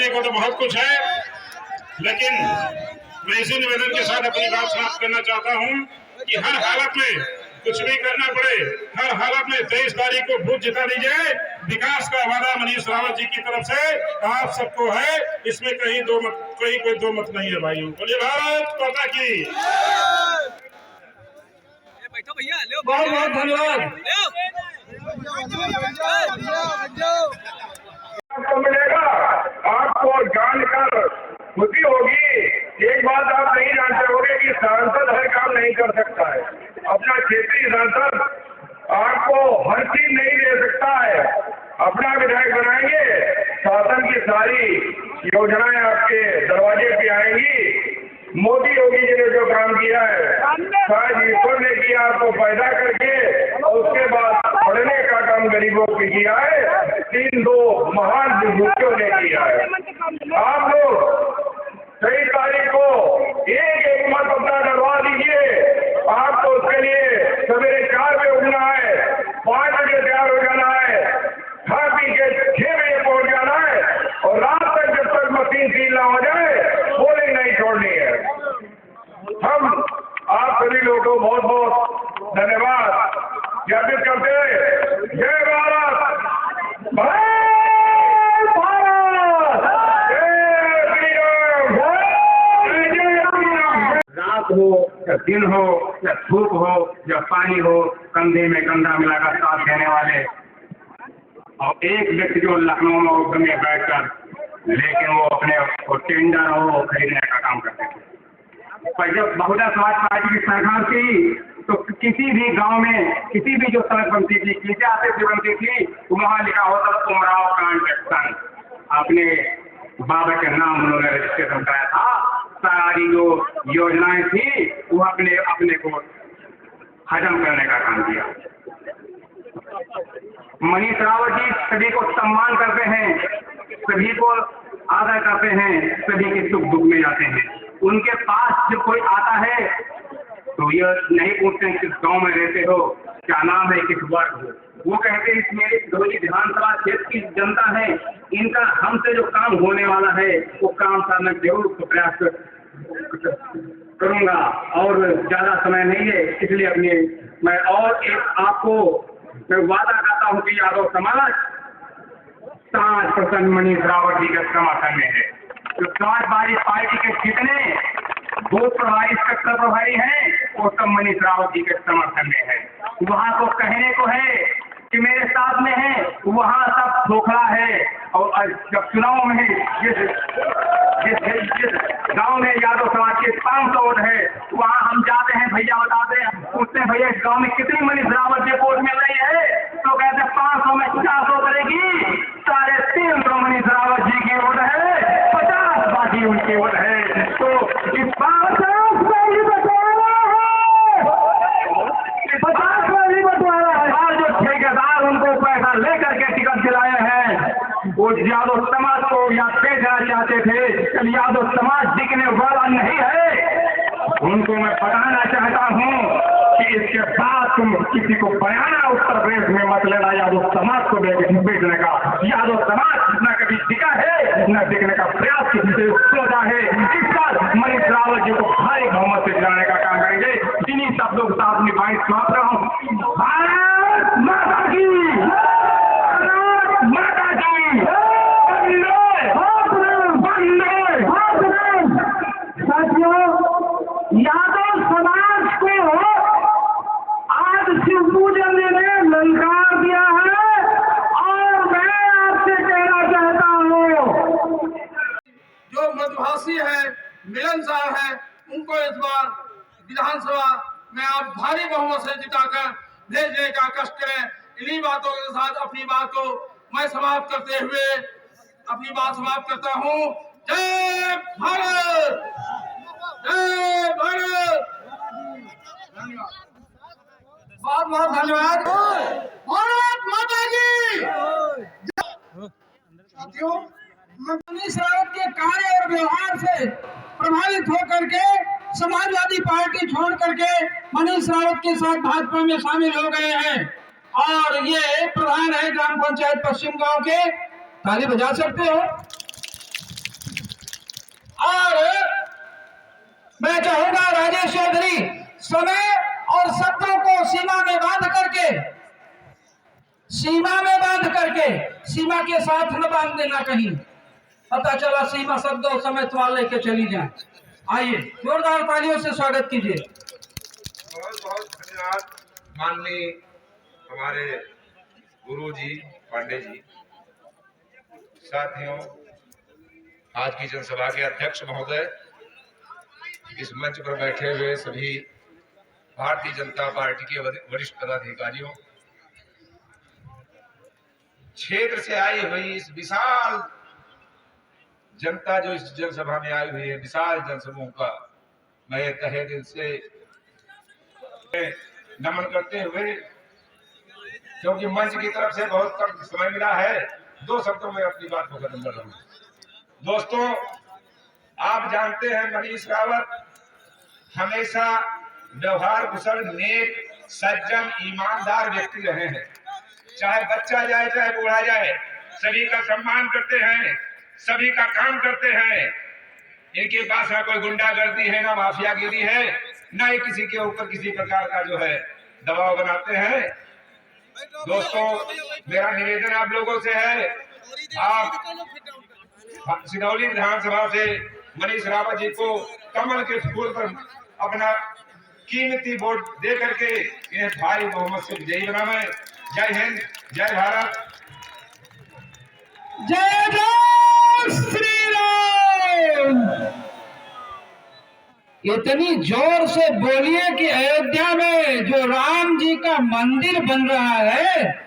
कहने को तो बहुत कुछ है, लेकिन मैं इसी निवेदन के साथ अपनी बात समाप्त करना चाहता हूं कि हर हालत में कुछ भी करना पड़े, हर हालत में 23 तारीख को वोट जिता दीजिए। विकास का वादा मनीष रावत जी की तरफ से आप सबको है, इसमें कहीं कोई दो मत नहीं है भाइयों। बोलिए भारत माता की। बहुत बहुत धन्यवाद। आपको मिलेगा, आपको जानकर खुशी होगी। एक बात आप नहीं जानते होंगे कि सांसद हर काम नहीं कर सकता है। अपना क्षेत्रीय सांसद आपको हर चीज नहीं दे सकता है। अपना विधायक बनाएंगे, शासन की सारी योजनाएं आपके दरवाजे पे आएंगी। मोदी योगी जी ने जो काम किया है, शायद ईश्वर ने किया आपको पैदा करके, और उसके बाद पढ़ने का काम गरीबों को किया है। 3-2 महान विभूतियों ने किया है। आप लोग 23 तारीख को एक मत अपना डलवा दीजिए। आपको उसके लिए सवेरे 4 बजे उठना है, 5 बजे तैयार हो जाना है, खा पी के 6 बजे पहुंच जाना है, और रात तक जब तक मशीन सील ना हो जाए पोलिंग नहीं छोड़नी है। हम आप सभी लोगों को बहुत बहुत धन्यवाद ज्ञापित करते हैं। जय भारत, रात हो या दिन हो या धूप हो या पानी हो, कंधे में कंधा मिलाकर साथ देने वाले और एक व्यक्ति जो लखनऊ में बैठकर, लेकिन वो अपने टेंडर हो खरीदने का काम करते थे। पर जब बहुजन समाज पार्टी की सरकार थी तो किसी भी गांव में किसी भी जो सड़क बनती थी, किसी आते से बनती थी, वहां लिखा होता था उमराव कॉन्ट्रैक्शन। अपने बाबा के नाम उन्होंने रजिस्ट्रेशन कराया था। सारी जो योजनाएं थी वो अपने को हजम करने का काम किया। मनीष रावत जी सभी को सम्मान करते हैं, सभी को आदर करते हैं, सभी के सुख दुख में जाते हैं। उनके पास जब कोई आता है तो ये नहीं पूछते किस गांव में रहते हो, क्या नाम है, किस वर्ग हो। वो कहते हैं मेरी धोली विधानसभा क्षेत्र की जनता है, इनका हमसे जो काम होने वाला है वो काम करने जरूर प्रयास करूंगा, और ज्यादा समय नहीं है, इसलिए मैं और एक आपको मैं वादा करता हूं कि यादव समाज 5% मनीष रावत जी के समर्थन में है। जो समाजवादी पार्टी के जितने बूथ प्रभारी, सेक्टर प्रभारी हैं, वो सब मनीष रावत जी के समर्थन में है। वहाँ को कहने को है कि मेरे साथ में है, वहाँ सब खोखला है। और जब चुनाव में जिस गांव में यादव समाज के 500 वोट है, वहाँ हम जाते हैं, भैया बताते हैं, पूछते हैं भैया इस गांव में कितनी मनीष रावत जी वोट मिल रही है, तो कहते हैं 500 में 400 करेगी, 350 मनीष रावत जी की वोट है, 50 बाकी उनकी वोट है। तो इस 50 में ही बंटवारा है, 50 में ही बंटवारा है। और जो ठेकेदार उनको पैसा लेकर के टिकट दिलाए हैं, वो यादव समाज को या भेजना चाहते थे, यादव समाज दिखने वाला नहीं है। उनको मैं बताना चाहता हूँ कि इसके बाद तुम किसी को बयाना उत्तर प्रदेश में मत लेना यादव समाज को बेचने का। यादव समाज न कभी दिखा है, न दिखने का प्रयास किसी से सोचा है। इस बार मनीष रावत जी को भारी बहुमत से जिलाने का काम करेंगे। जिन्हीं शब्दों के साथ अपनी बात समाप्त रहा हूँ। भारत माता की, भारत माता की, यादव समाज को आज शिव पूजन ने ललकार दिया है, और मैं आपसे कहना चाहता हूँ जो मधुभाषी है, मिलनसार है, उनको इस बार विधानसभा में आप भारी बहुमत से जिताकर भेजने का कष्ट करें। इन्हीं बातों के साथ अपनी बात को मैं समाप्त करते हुए अपनी बात समाप्त करता हूँ। जय भारत, जय भारत। बहुत बहुत धन्यवाद। भारत माता की। साथियों, मनीष रावत के कार्य और व्यवहार से प्रभावित होकर के समाजवादी पार्टी छोड़ करके मनीष रावत के साथ भाजपा में शामिल हो गए हैं, और ये प्रधान है ग्राम पंचायत पश्चिम गांव के। ताली बजा सकते हो। और मैं चाहूंगा राजेश चौधरी समय और शब्दों को सीमा में बांध करके सीमा के साथ न बांध देना, कहीं पता चला सीमा शब्द और समय तुम्हारा लेके चली जाए। आइए जोरदार तालियों से स्वागत कीजिए। बहुत बहुत धन्यवाद माननीय हमारे गुरु जी पांडे जी। साथियों, आज की जनसभा के अध्यक्ष महोदय, इस मंच पर बैठे हुए सभी भारतीय जनता पार्टी के वरिष्ठ पदाधिकारियों, क्षेत्र से आई हुई इस विशाल जनता जो इस जनसभा में आई हुई है, विशाल जनसमूह का मैं तहे दिल से नमन करते हुए, क्योंकि मंच की तरफ से बहुत कम समय मिला है, 2 शब्दों में अपनी बात को खत्म कर रहा हूं। दोस्तों, आप जानते हैं मनीष रावत हमेशा व्यवहार कुशल, नेक, सज्जन, ईमानदार व्यक्ति रहे हैं। चाहे बच्चा जाए चाहे बूढ़ा जाए, सभी का सम्मान करते हैं, सभी का काम करते हैं। इनके पास ना कोई गुंडागर्दी है, ना माफियागिरी है, ना ही किसी के ऊपर किसी प्रकार का जो है दबाव बनाते हैं। दोस्तों, मेरा निवेदन आप लोगों से है, आप सिनौली विधानसभा से मनीष रावत जी को कमल के फूल पर अपना कीमती वोट दे करके इन्हें भारी बहुमत से विजयी बनाएं। जय हिंद, जय भारत, जय जय श्री राम। इतनी जोर से बोलिए कि अयोध्या में जो राम जी का मंदिर बन रहा है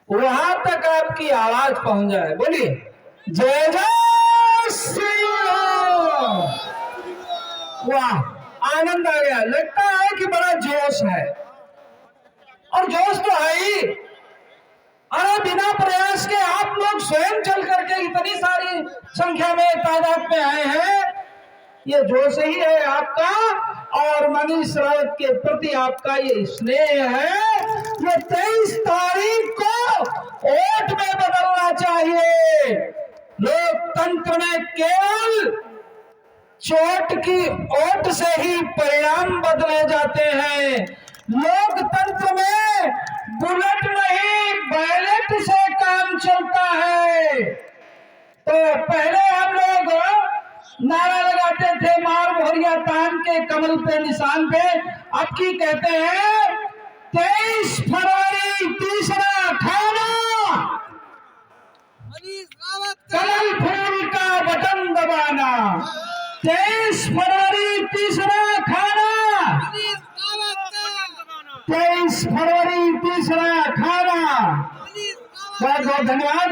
वहां तक आपकी आवाज पहुंच जाए। बोलिए जय जय श्री राम। वाह, आनंद आ गया। लगता है कि बड़ा जोश है, और जोश तो है ही। अरे बिना प्रयास के आप लोग स्वयं चल करके इतनी सारी संख्या में तादाद में आए हैं, ये जोश ही है आपका। और मनीष रावत के प्रति आपका ये स्नेह है, ये 23 तारीख को वोट में बदलना चाहिए। लोकतंत्र में केवल वोट से ही परिणाम बदले जाते हैं। लोकतंत्र में बुलेट नहीं, बैलेट से काम चलता है। तो पहले हम लोग नारा लगाते थे, मार मोहरिया तान के कमल पे निशान पे। अब की कहते हैं 23 फरवरी तीसरा खाना, कमल फूल का बटन दबाना। 23 फरवरी तीसरा खाना, 23 फरवरी तीसरा खाना। बहुत बहुत धन्यवाद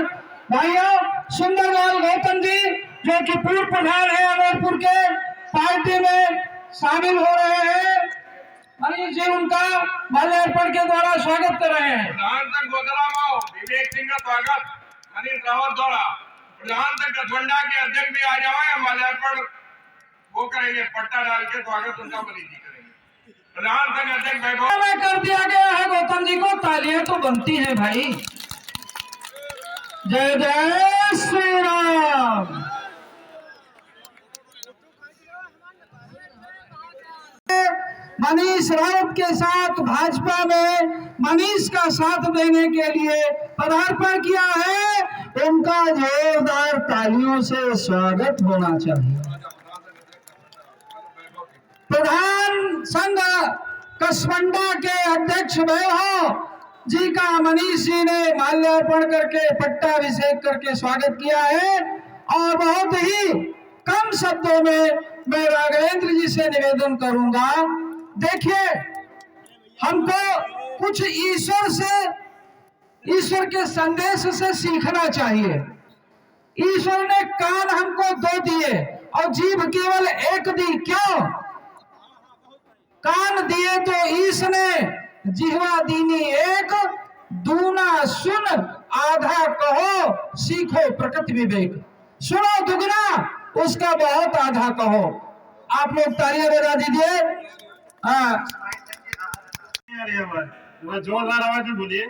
भाइयों। सुंदरलाल गौतम जी जो कि पूर्व प्रधान है अमरपुर के, पार्टी में शामिल हो रहे हैं। मनीष जी उनका माल्यार्पण के द्वारा स्वागत कर रहे हैं। विवेक सिंह का स्वागत मनीष रावत द्वारा। प्रधान तक गठबंधन के अध्यक्ष भी आ जाए, माल्यार्पण वो करेंगे, पट्टा डाल के स्वागत उनका मनीष जी करेंगे। प्रधान तक अध्यक्ष में कर दिया गया है गौतम जी को, तालियां तो बनती हैं भाई। जय जय श्री राम। मनीष रावत के साथ भाजपा में मनीष का साथ देने के लिए पदार्पण किया है, उनका जोरदार तालियों से स्वागत होना चाहिए। प्रधान संघ कसमंडा के अध्यक्ष वैभव जी का मनीष जी ने माल्यार्पण करके पट्टाभिषेक करके स्वागत किया है। और बहुत ही कम शब्दों में मैं राघवेंद्र जी से निवेदन करूंगा, देखिए हमको कुछ ईश्वर के संदेश से सीखना चाहिए। ईश्वर ने कान हमको 2 दिए और जीभ केवल 1 दी। क्यों? कान दिए तो ईश ने, जिह्वा दीनी 1, दूना सुन आधा कहो, सीखो प्रकृति विवेक। सुनो दुगना, उसका बहुत आधा कहो। आप लोग तालियां बजा दीजिए। हाँ, जोरदार आवाज में बोलिए।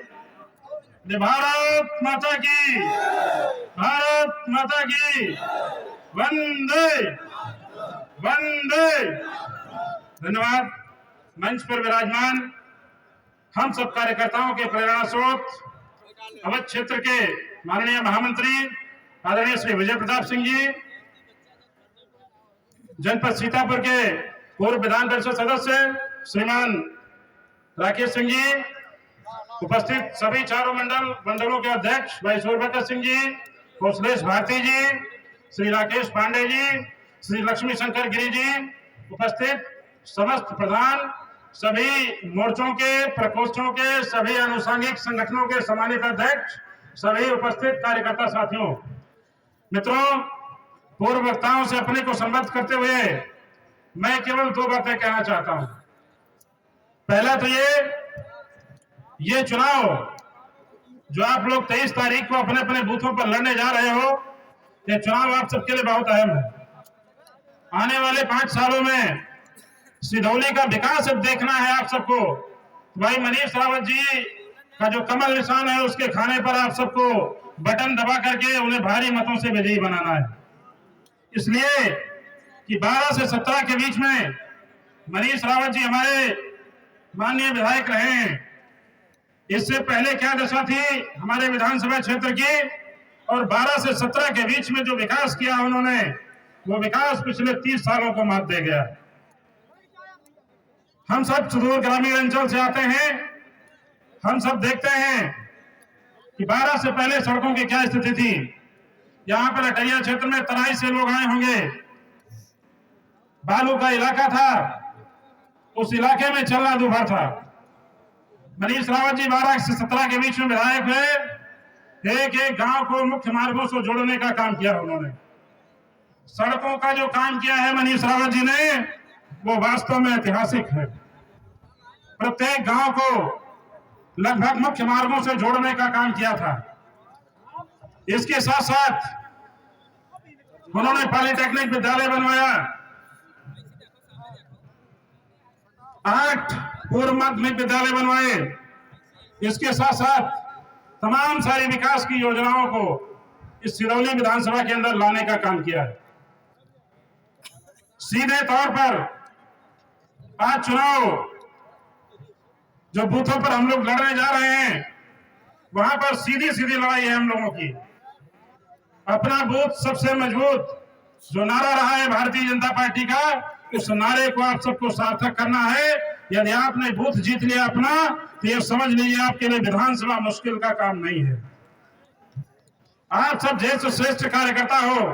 भारत माता की, भारत माता की, वंदे वंदे। धन्यवाद। मंच पर विराजमान हम सब कार्यकर्ताओं के प्रेरणा स्रोत अवध क्षेत्र के माननीय महामंत्री आदरणीय श्री विजय प्रताप सिंह जी, जनपद सीतापुर के पूर्व विधान परिषद सदस्य श्रीमान राकेश सिंह जी, उपस्थित सभी चारों मंडलों के अध्यक्ष भाई सूर्यभद्र सिंह जी, कौशलेश भारती जी, श्री राकेश पांडे जी, श्री लक्ष्मी शंकर गिरी जी, उपस्थित समस्त प्रधान, सभी मोर्चों के प्रकोष्ठों के सभी आनुषंगिक संगठनों के सम्मानित अध्यक्ष, सभी उपस्थित कार्यकर्ता साथियों, मित्रों, पूर्व वक्ताओं से अपने को संबद्ध करते हुए मैं केवल दो बातें कहना चाहता हूं। पहला तो ये चुनाव जो आप लोग 23 तारीख को अपने अपने बूथों पर लड़ने जा रहे हो, ये चुनाव आप सबके लिए बहुत अहम है। आने वाले 5 सालों में सिधौली का विकास अब देखना है आप सबको। भाई मनीष रावत जी का जो कमल निशान है उसके खाने पर आप सबको बटन दबा करके उन्हें भारी मतों से विजयी बनाना है। इसलिए कि 12 से 17 के बीच में मनीष रावत जी हमारे माननीय विधायक रहे हैं। इससे पहले क्या दशा थी हमारे विधानसभा क्षेत्र की, और 12 से 17 के बीच में जो विकास किया उन्होंने, वो विकास पिछले 30 सालों को मात दे गया। हम सब सुदूर ग्रामीण अंचल से आते हैं, हम सब देखते हैं कि 12 से पहले सड़कों की क्या स्थिति थी। यहाँ पर अटैया क्षेत्र में तराई से लोग आए होंगे, बालू का इलाका था, उस इलाके में चलना दुभर था। मनीष रावत जी 12 से 17 के बीच में विधायक हुए, एक एक गांव को मुख्य मार्गों से जोड़ने का काम किया उन्होंने। सड़कों का जो काम किया है मनीष रावत जी ने, वो वास्तव में ऐतिहासिक है। प्रत्येक गांव को लगभग मुख्य मार्गों से जोड़ने का काम किया था। इसके साथ साथ उन्होंने पॉलिटेक्निक विद्यालय बनवाया, 8 पूर्व माध्यमिक विद्यालय बनवाए। इसके साथ साथ तमाम सारी विकास की योजनाओं को इस सिरौली विधानसभा के अंदर लाने का काम किया है। सीधे तौर पर आज चुनाव जो बूथों पर हम लोग लड़ने जा रहे हैं, वहां पर सीधी सीधी लड़ाई है हम लोगों की। अपना बूथ सबसे मजबूत जो नारा रहा है भारतीय जनता पार्टी का, उस नारे को आप सबको सार्थक करना है। यदि आपने बूथ जीत लिया अपना, तो ये समझ लीजिए आपके लिए विधानसभा मुश्किल का काम नहीं है। आप सब जैसे श्रेष्ठ कार्यकर्ता हो,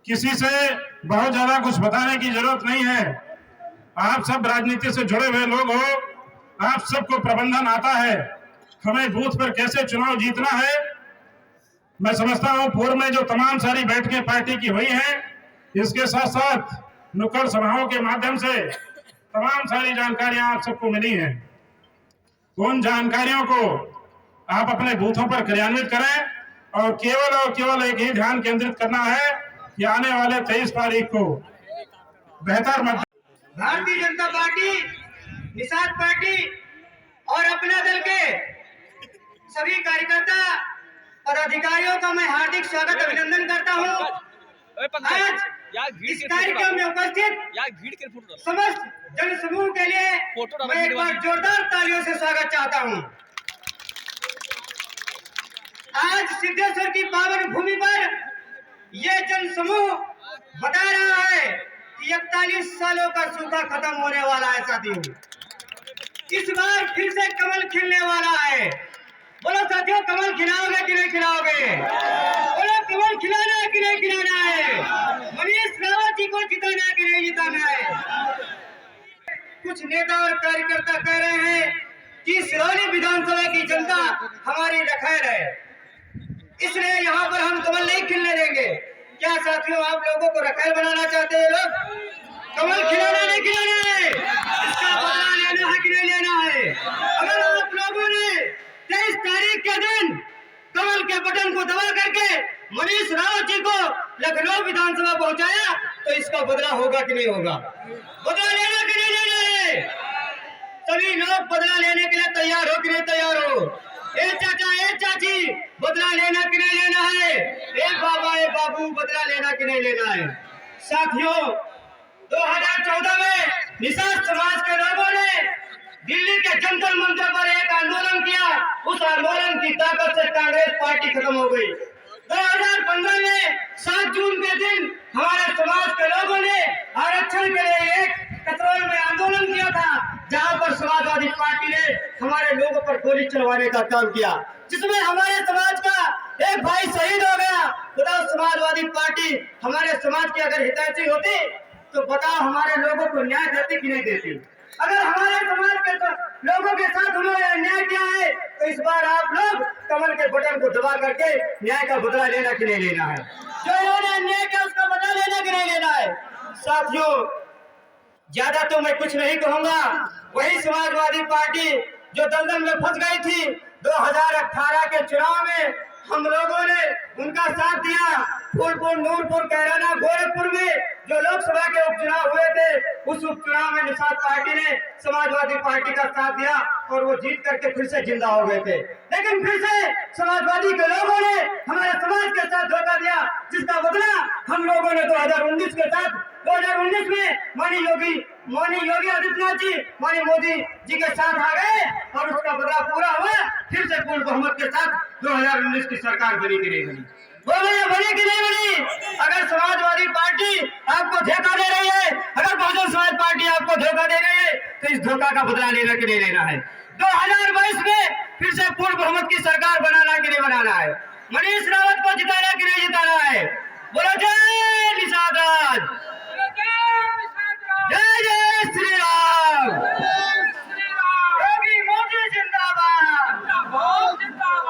किसी से बहुत ज्यादा कुछ बताने की जरूरत नहीं है। आप सब राजनीति से जुड़े हुए लोग हो, आप सबको प्रबंधन आता है, हमें बूथ पर कैसे चुनाव जीतना है। मैं समझता हूं पूर्व में जो तमाम सारी बैठकें पार्टी की हुई हैं, इसके साथ साथ नुक्कड़ सभाओं के माध्यम से तमाम सारी जानकारियां आप सबको मिली हैं। उन जानकारियों को आप अपने बूथों पर क्रियान्वित करें और केवल एक ही ध्यान केंद्रित करना है कि आने वाले 23 तारीख को बेहतर मत। भारतीय जनता पार्टी, निषाद पार्टी और अपना दल के सभी कार्यकर्ता पदाधिकारियों का मैं हार्दिक स्वागत अभिनंदन करता हूं। आज इस कार्यक्रम में उपस्थित समस्त जन समूह के लिए मैं एक बार जोरदार तालियों से स्वागत चाहता हूं। आज सिद्धेश्वर की पावन भूमि पर ये जन समूह बता रहा है कि 41 सालों का सूखा खत्म होने वाला है साथियों। इस बार फिर से कमल खिलने वाला है। बोलो साथियों, कमल खिलाओगे कि नहीं खिलाओगे? बोलो कमल खिलाना है कि नहीं खिलाना है? मनीष रावत जी को जिताना है कि नहीं जिताना है? कुछ नेता और कार्यकर्ता कह रहे हैं कि सिरौली विधानसभा की जनता हमारी रखैर है, इसलिए यहाँ पर हम कमल नहीं खिलने देंगे। क्या साथियों, आप लोगों को रखैर बनाना चाहते हैं लोग? कमल खिलाना नहीं खिलाना है? इसका बदला लेना है कि नहीं लेना है? अगर आप लोगों ने 23 तारीख के दिन कमल के बटन को दबा करके मनीष रावत जी को लखनऊ विधानसभा पहुंचाया, तो इसका बदला होगा कि नहीं होगा? बदला लेना कि नहीं लेना है? सभी लोग बदला लेने के लिए तैयार हो कि नहीं तैयार हो? ए चाचा, ए चाची, बदला लेना कि नहीं लेना है? ए बाबा, ए बाबा। बाबू बदला लेना कि नहीं लेना है। साथियों, 2014 में निषाद समाज के लोगों ने दिल्ली के जंतर मंतर पर एक आंदोलन किया। उस आंदोलन की ताकत से कांग्रेस पार्टी खत्म हो गई। 2015 में 7 जून के दिन हमारे समाज के लोगों ने आरक्षण के लिए एक कतरोल में आंदोलन किया था, जहां पर समाजवादी पार्टी ने हमारे लोगों पर गोली चलवाने का काम किया, जिसमें हमारे समाज का एक भाई शहीद हो गया। बताओ, समाजवादी पार्टी हमारे समाज की अगर हितैषी होती तो बताओ हमारे लोगों को न्याय देती कि नहीं देती। अगर हमारे समाज के लोगों के साथ उन्होंने अन्याय किया है तो इस बार आप लोग कमल के बटन को दबा करके न्याय का बदला लेना कि नहीं लेना है। जो इन्होंने अन्याय किया उसका बदला लेना कि नहीं लेना है। साथियों, ज्यादा तो मैं कुछ नहीं कहूंगा। वही समाजवादी पार्टी जो दलदल में फंस गई थी 2018 के चुनाव में, हम लोगों ने उनका साथ दिया। फूलपुर, नूरपुर, कैराना, गोरखपुर में जो लोकसभा के उपचुनाव हुए थे, उस उपचुनाव में निषाद पार्टी ने समाजवादी पार्टी का साथ दिया और वो जीत करके फिर से जिंदा हो गए थे। लेकिन फिर से समाजवादी के लोगों ने हमारे समाज के साथ धोखा दिया, जिसका बदला हम लोगों ने 2019 के साथ 2019 में माननीय योगी आदित्यनाथ जी, माननीय मोदी जी के साथ आ गए और उसका बदला पूरा हुआ। फिर से पूर्ण बहुमत के साथ 2019 की सरकार बनी कि नहीं बनी, बोलिए बनी कि नहीं बनी। अगर समाजवादी पार्टी आपको धोखा दे रही है, अगर बहुजन समाज पार्टी आपको धोखा दे रही है, तो इस धोखा का बदला लेना कि नहीं लेना है। 2022 में फिर से पूर्ण बहुमत की सरकार बनाना कि नहीं बनाना है। मनीष रावत को जिताना कि नहीं जिताना है। बोलो जय निषाद राज, जय जय श्री राम, योगी मोदी जिंदाबाद,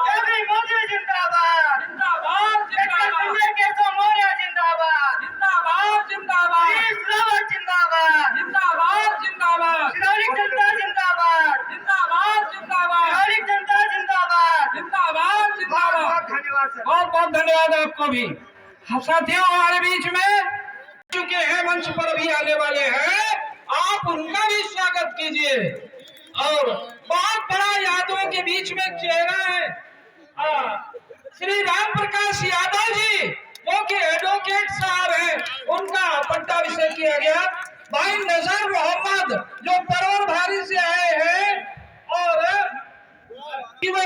योगी मोदी जिंदाबाद, केशव मौर्य जिंदाबाद, मनीष रावत जिंदाबाद, सिरौली जनता जिंदाबाद, सिरौली जनता जिंदाबाद। बहुत धन्यवाद सर। बहुत बहुत धन्यवाद आपको भी। साथियों, हमारे बीच में चुके हैं, मंच पर भी आने वाले हैं, आप उनका भी स्वागत कीजिए। और बहुत बड़ा यादवों के बीच में चेहरा है, श्री राम प्रकाश यादव जी, जो कि एडवोकेट साहब हैं, उनका पट्टाभिषेक किया गया। भाई नजर मोहम्मद जो परवर भारी से आए हैं, और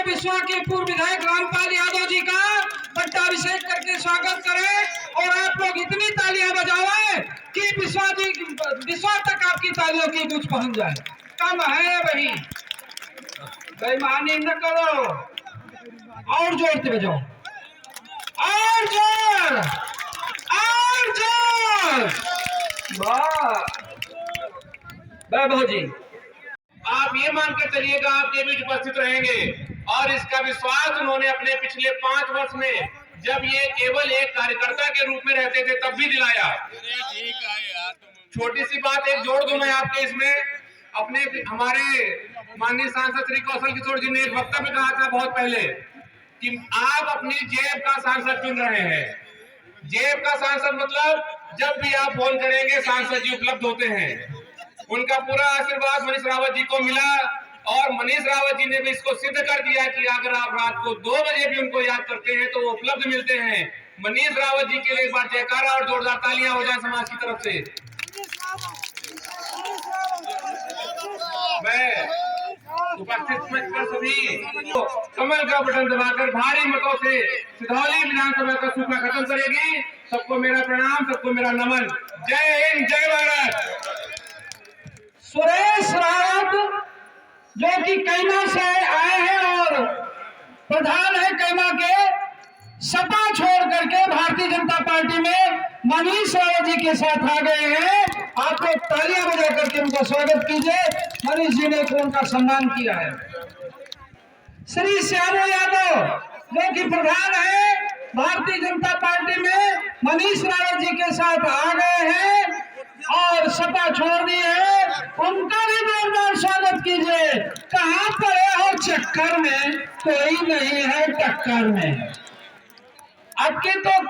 विश्वा के पूर्व विधायक रामपाल यादव जी का पट्टाभिषेक करके स्वागत करें। और आप लोग इतनी तालियां बजाएं कि विश्वा तक आपकी तालियों की गूंज पहुंच जाए। कम है वही, बेईमानी न करो, और जोर से बजाओ, और जोर, और जोर। वैभव जी, आप ये मान के चलिएगा आपके बीच उपस्थित रहेंगे, और इसका विश्वास उन्होंने अपने पिछले 5 वर्ष में, जब ये केवल एक कार्यकर्ता के रूप में रहते थे, तब भी दिलाया। छोटी सी बात एक जोड़ दूं मैं आपके इसमें। अपने हमारे माननीय सांसद श्री कौशल किशोर जी ने एक वक्तव्य कहा था बहुत पहले कि आप अपनी जेब का सांसद चुन रहे हैं। जेब का सांसद मतलब जब भी आप फोन करेंगे सांसद जी उपलब्ध होते हैं। उनका पूरा आशीर्वाद मनीष रावत जी को मिला, और मनीष रावत जी ने भी इसको सिद्ध कर दिया कि अगर आप रात को 2 बजे भी उनको याद करते हैं तो वो उपलब्ध मिलते हैं। मनीष रावत जी के लिए एक बार जयकारा और जोरदार तालियां हो जाए समाज की तरफ से। मैं उपस्थित सभी कमल का बटन दबाकर भारी मतों से सिधौली विधानसभा का सूखा खत्म करेगी। सबको मेरा प्रणाम, सबको मेरा नमन। जय हिंद, जय भारत। सुरेश रावत जो कि कैमा से आए हैं और प्रधान है कैमा के, सपा छोड़ करके भारतीय जनता पार्टी में मनीष रावत जी के साथ आ गए हैं। आप लोग तालियां बजा करके उनका स्वागत कीजिए। मनीष जी ने उनका सम्मान किया है। श्री श्यामू यादव जो कि प्रधान है भारतीय जनता पार्टी में, मनीष रावत जी के साथ आ गए हैं और सपा छोड़ दी है, उनका भी जोरदार स्वागत कीजिए। कहाँ पड़े हो चक्कर में, कोई नहीं है टक्कर में। आपके तो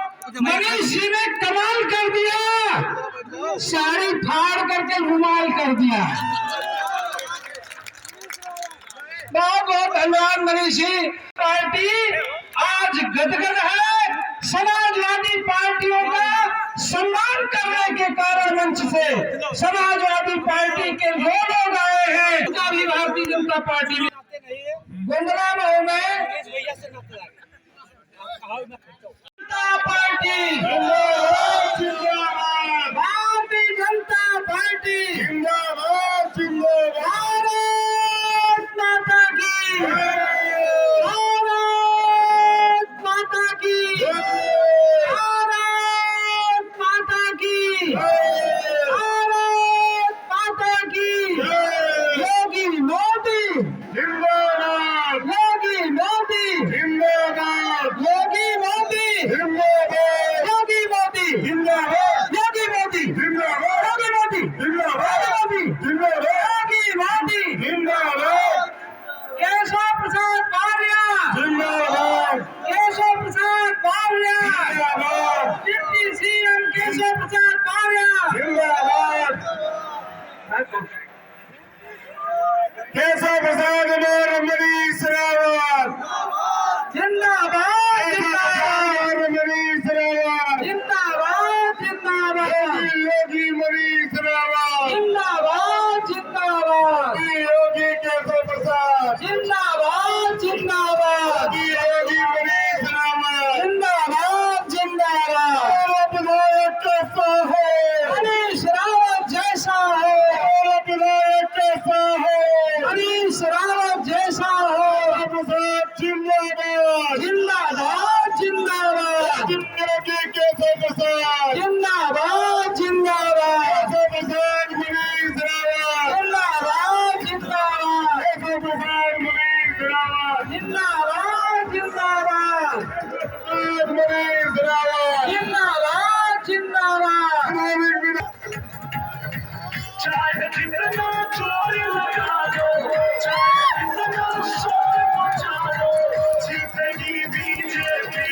मनीष जी ने कमाल कर दिया, साड़ी फाड़ करके रुमाल कर दिया। बहुत बहुत धन्यवाद मनीष जी। पार्टी आज गदगद है, समाजवादी पार्टियों का सम्मान करने के कारण मंच से समाजवादी पार्टी के जो लोग आए हैं उनका भी भारतीय जनता पार्टी में गुमराह हो गए। जनता पार्टी जिंदाबाद, जिंदाबाद, भारतीय जनता पार्टी जिंदाबाद, जिंदाबाद, भारत माता की, भारत माता की, भारत माता की, भारत माता की, योगी मोदी जिंदाबाद, योगी मोदी जिंदाबाद, योगी मोदी जिंदाबाद, योगी मोदी जिंदाबाद, योगी मोदी जिंदाबाद, योगी मोदी जिंदाबाद, योगी मोदी जिंदाबाद, केशव प्रसाद मौर्य जिंदाबाद, केशव प्रसाद मौर्य जिंदाबाद, डिप्टी सीएम केशव प्रसाद मौर्य जिंदाबाद, केशव प्रसाद मौर्य मनीष रावत जिंदाबाद, जिंदाबाद, मनीष रावत जिंदाबाद, जिंदाबाद, योगी मनीष रावत जिंदाबाद, जिंदाबाद, योगी केशव प्रसाद जिंदाबाद, जिंदाबाद, योगी मनीष रावत जिंदाबाद, जिंदाबाद, विधायक कैसा हो मनीष रावत जैसा हो, विधायक कैसा हो मनीष रावत जैसा हो, जिंदाबाद, जिंदाबाद, जिंदाबाद, योगी केशव प्रसाद जिंदाबाद, जिंदाबाद, केशव प्रसाद मनीष रावत जिंदाबाद, जिंदाबाद, केशव प्रसाद मनीष रावत जिंदाबाद, जिंदाबाद, मनीष रावत जिंदाबाद, जिंदाबाद, चाहे जितना चोर लगा दो, चाहे जितना शोर मचा दो, जीतेगी बीजेपी,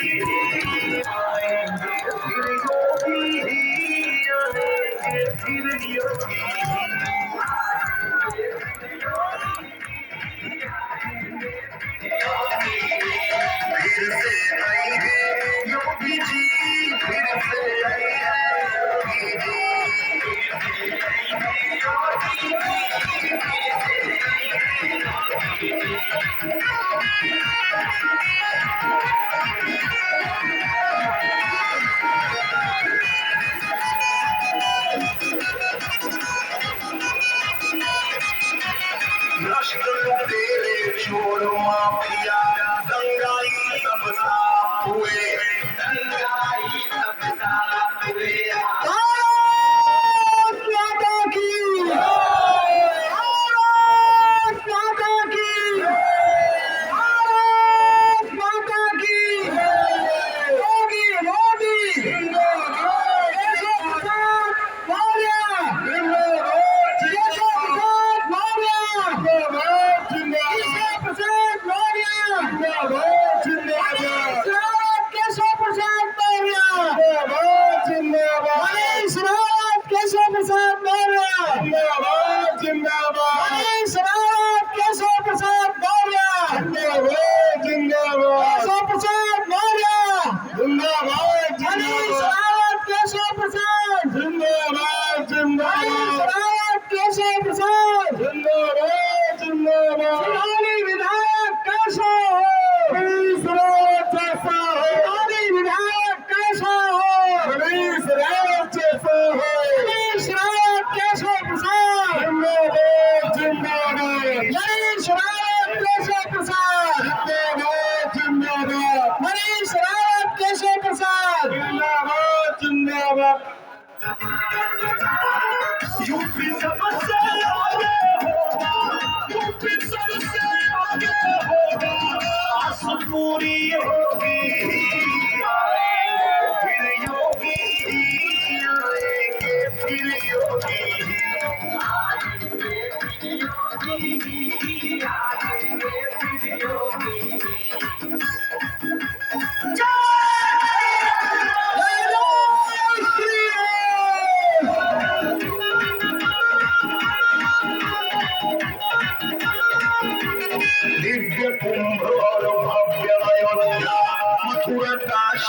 आएंगे फिर योगी ही, आएंगे फिर योगी फिर से आएंगे योगी जी, फिर से आएंगे योगी जी। लश्कर तेरे चोर माफिया दंगाई सब साफ हुए, दंगाई सब साफ हुए, भारत माता की, भारत माता की, भारत माता की, योगी मोदी केशव प्रसाद मौर्य केशव प्रसाद मौर्य केशव प्रसाद मौर्य केशव प्रसाद मौर्य मनीष रावत केशव प्रसाद मौर्य मनीष रावत केशव प्रसाद मौर्य केशव प्रसाद मौर्य मनीष रावत केशव प्रसाद मनीष रावत केशव प्रसाद सिंघानी विधायक कैसा हो मनीष रावत जैसा हो, सिंघानी विधायक कैसा हो मनीष रावत जैसा हो, मनीष रावत केशव प्रसाद जिंदाबाद, मनीष रावत केशव प्रसाद जिंदाबाद, मनीष रावत केशव प्रसाद जिंदाबाद, यूपी सबसे आगे होगा, यूपी सबसे आगे होगा, आस पूरी होगी, आएंगे फिर योगी, आएंगे फिर योगी, आएंगे फिर योगी, दिव्य कुंभ और भव्य अयोध्या, मथुरा काशी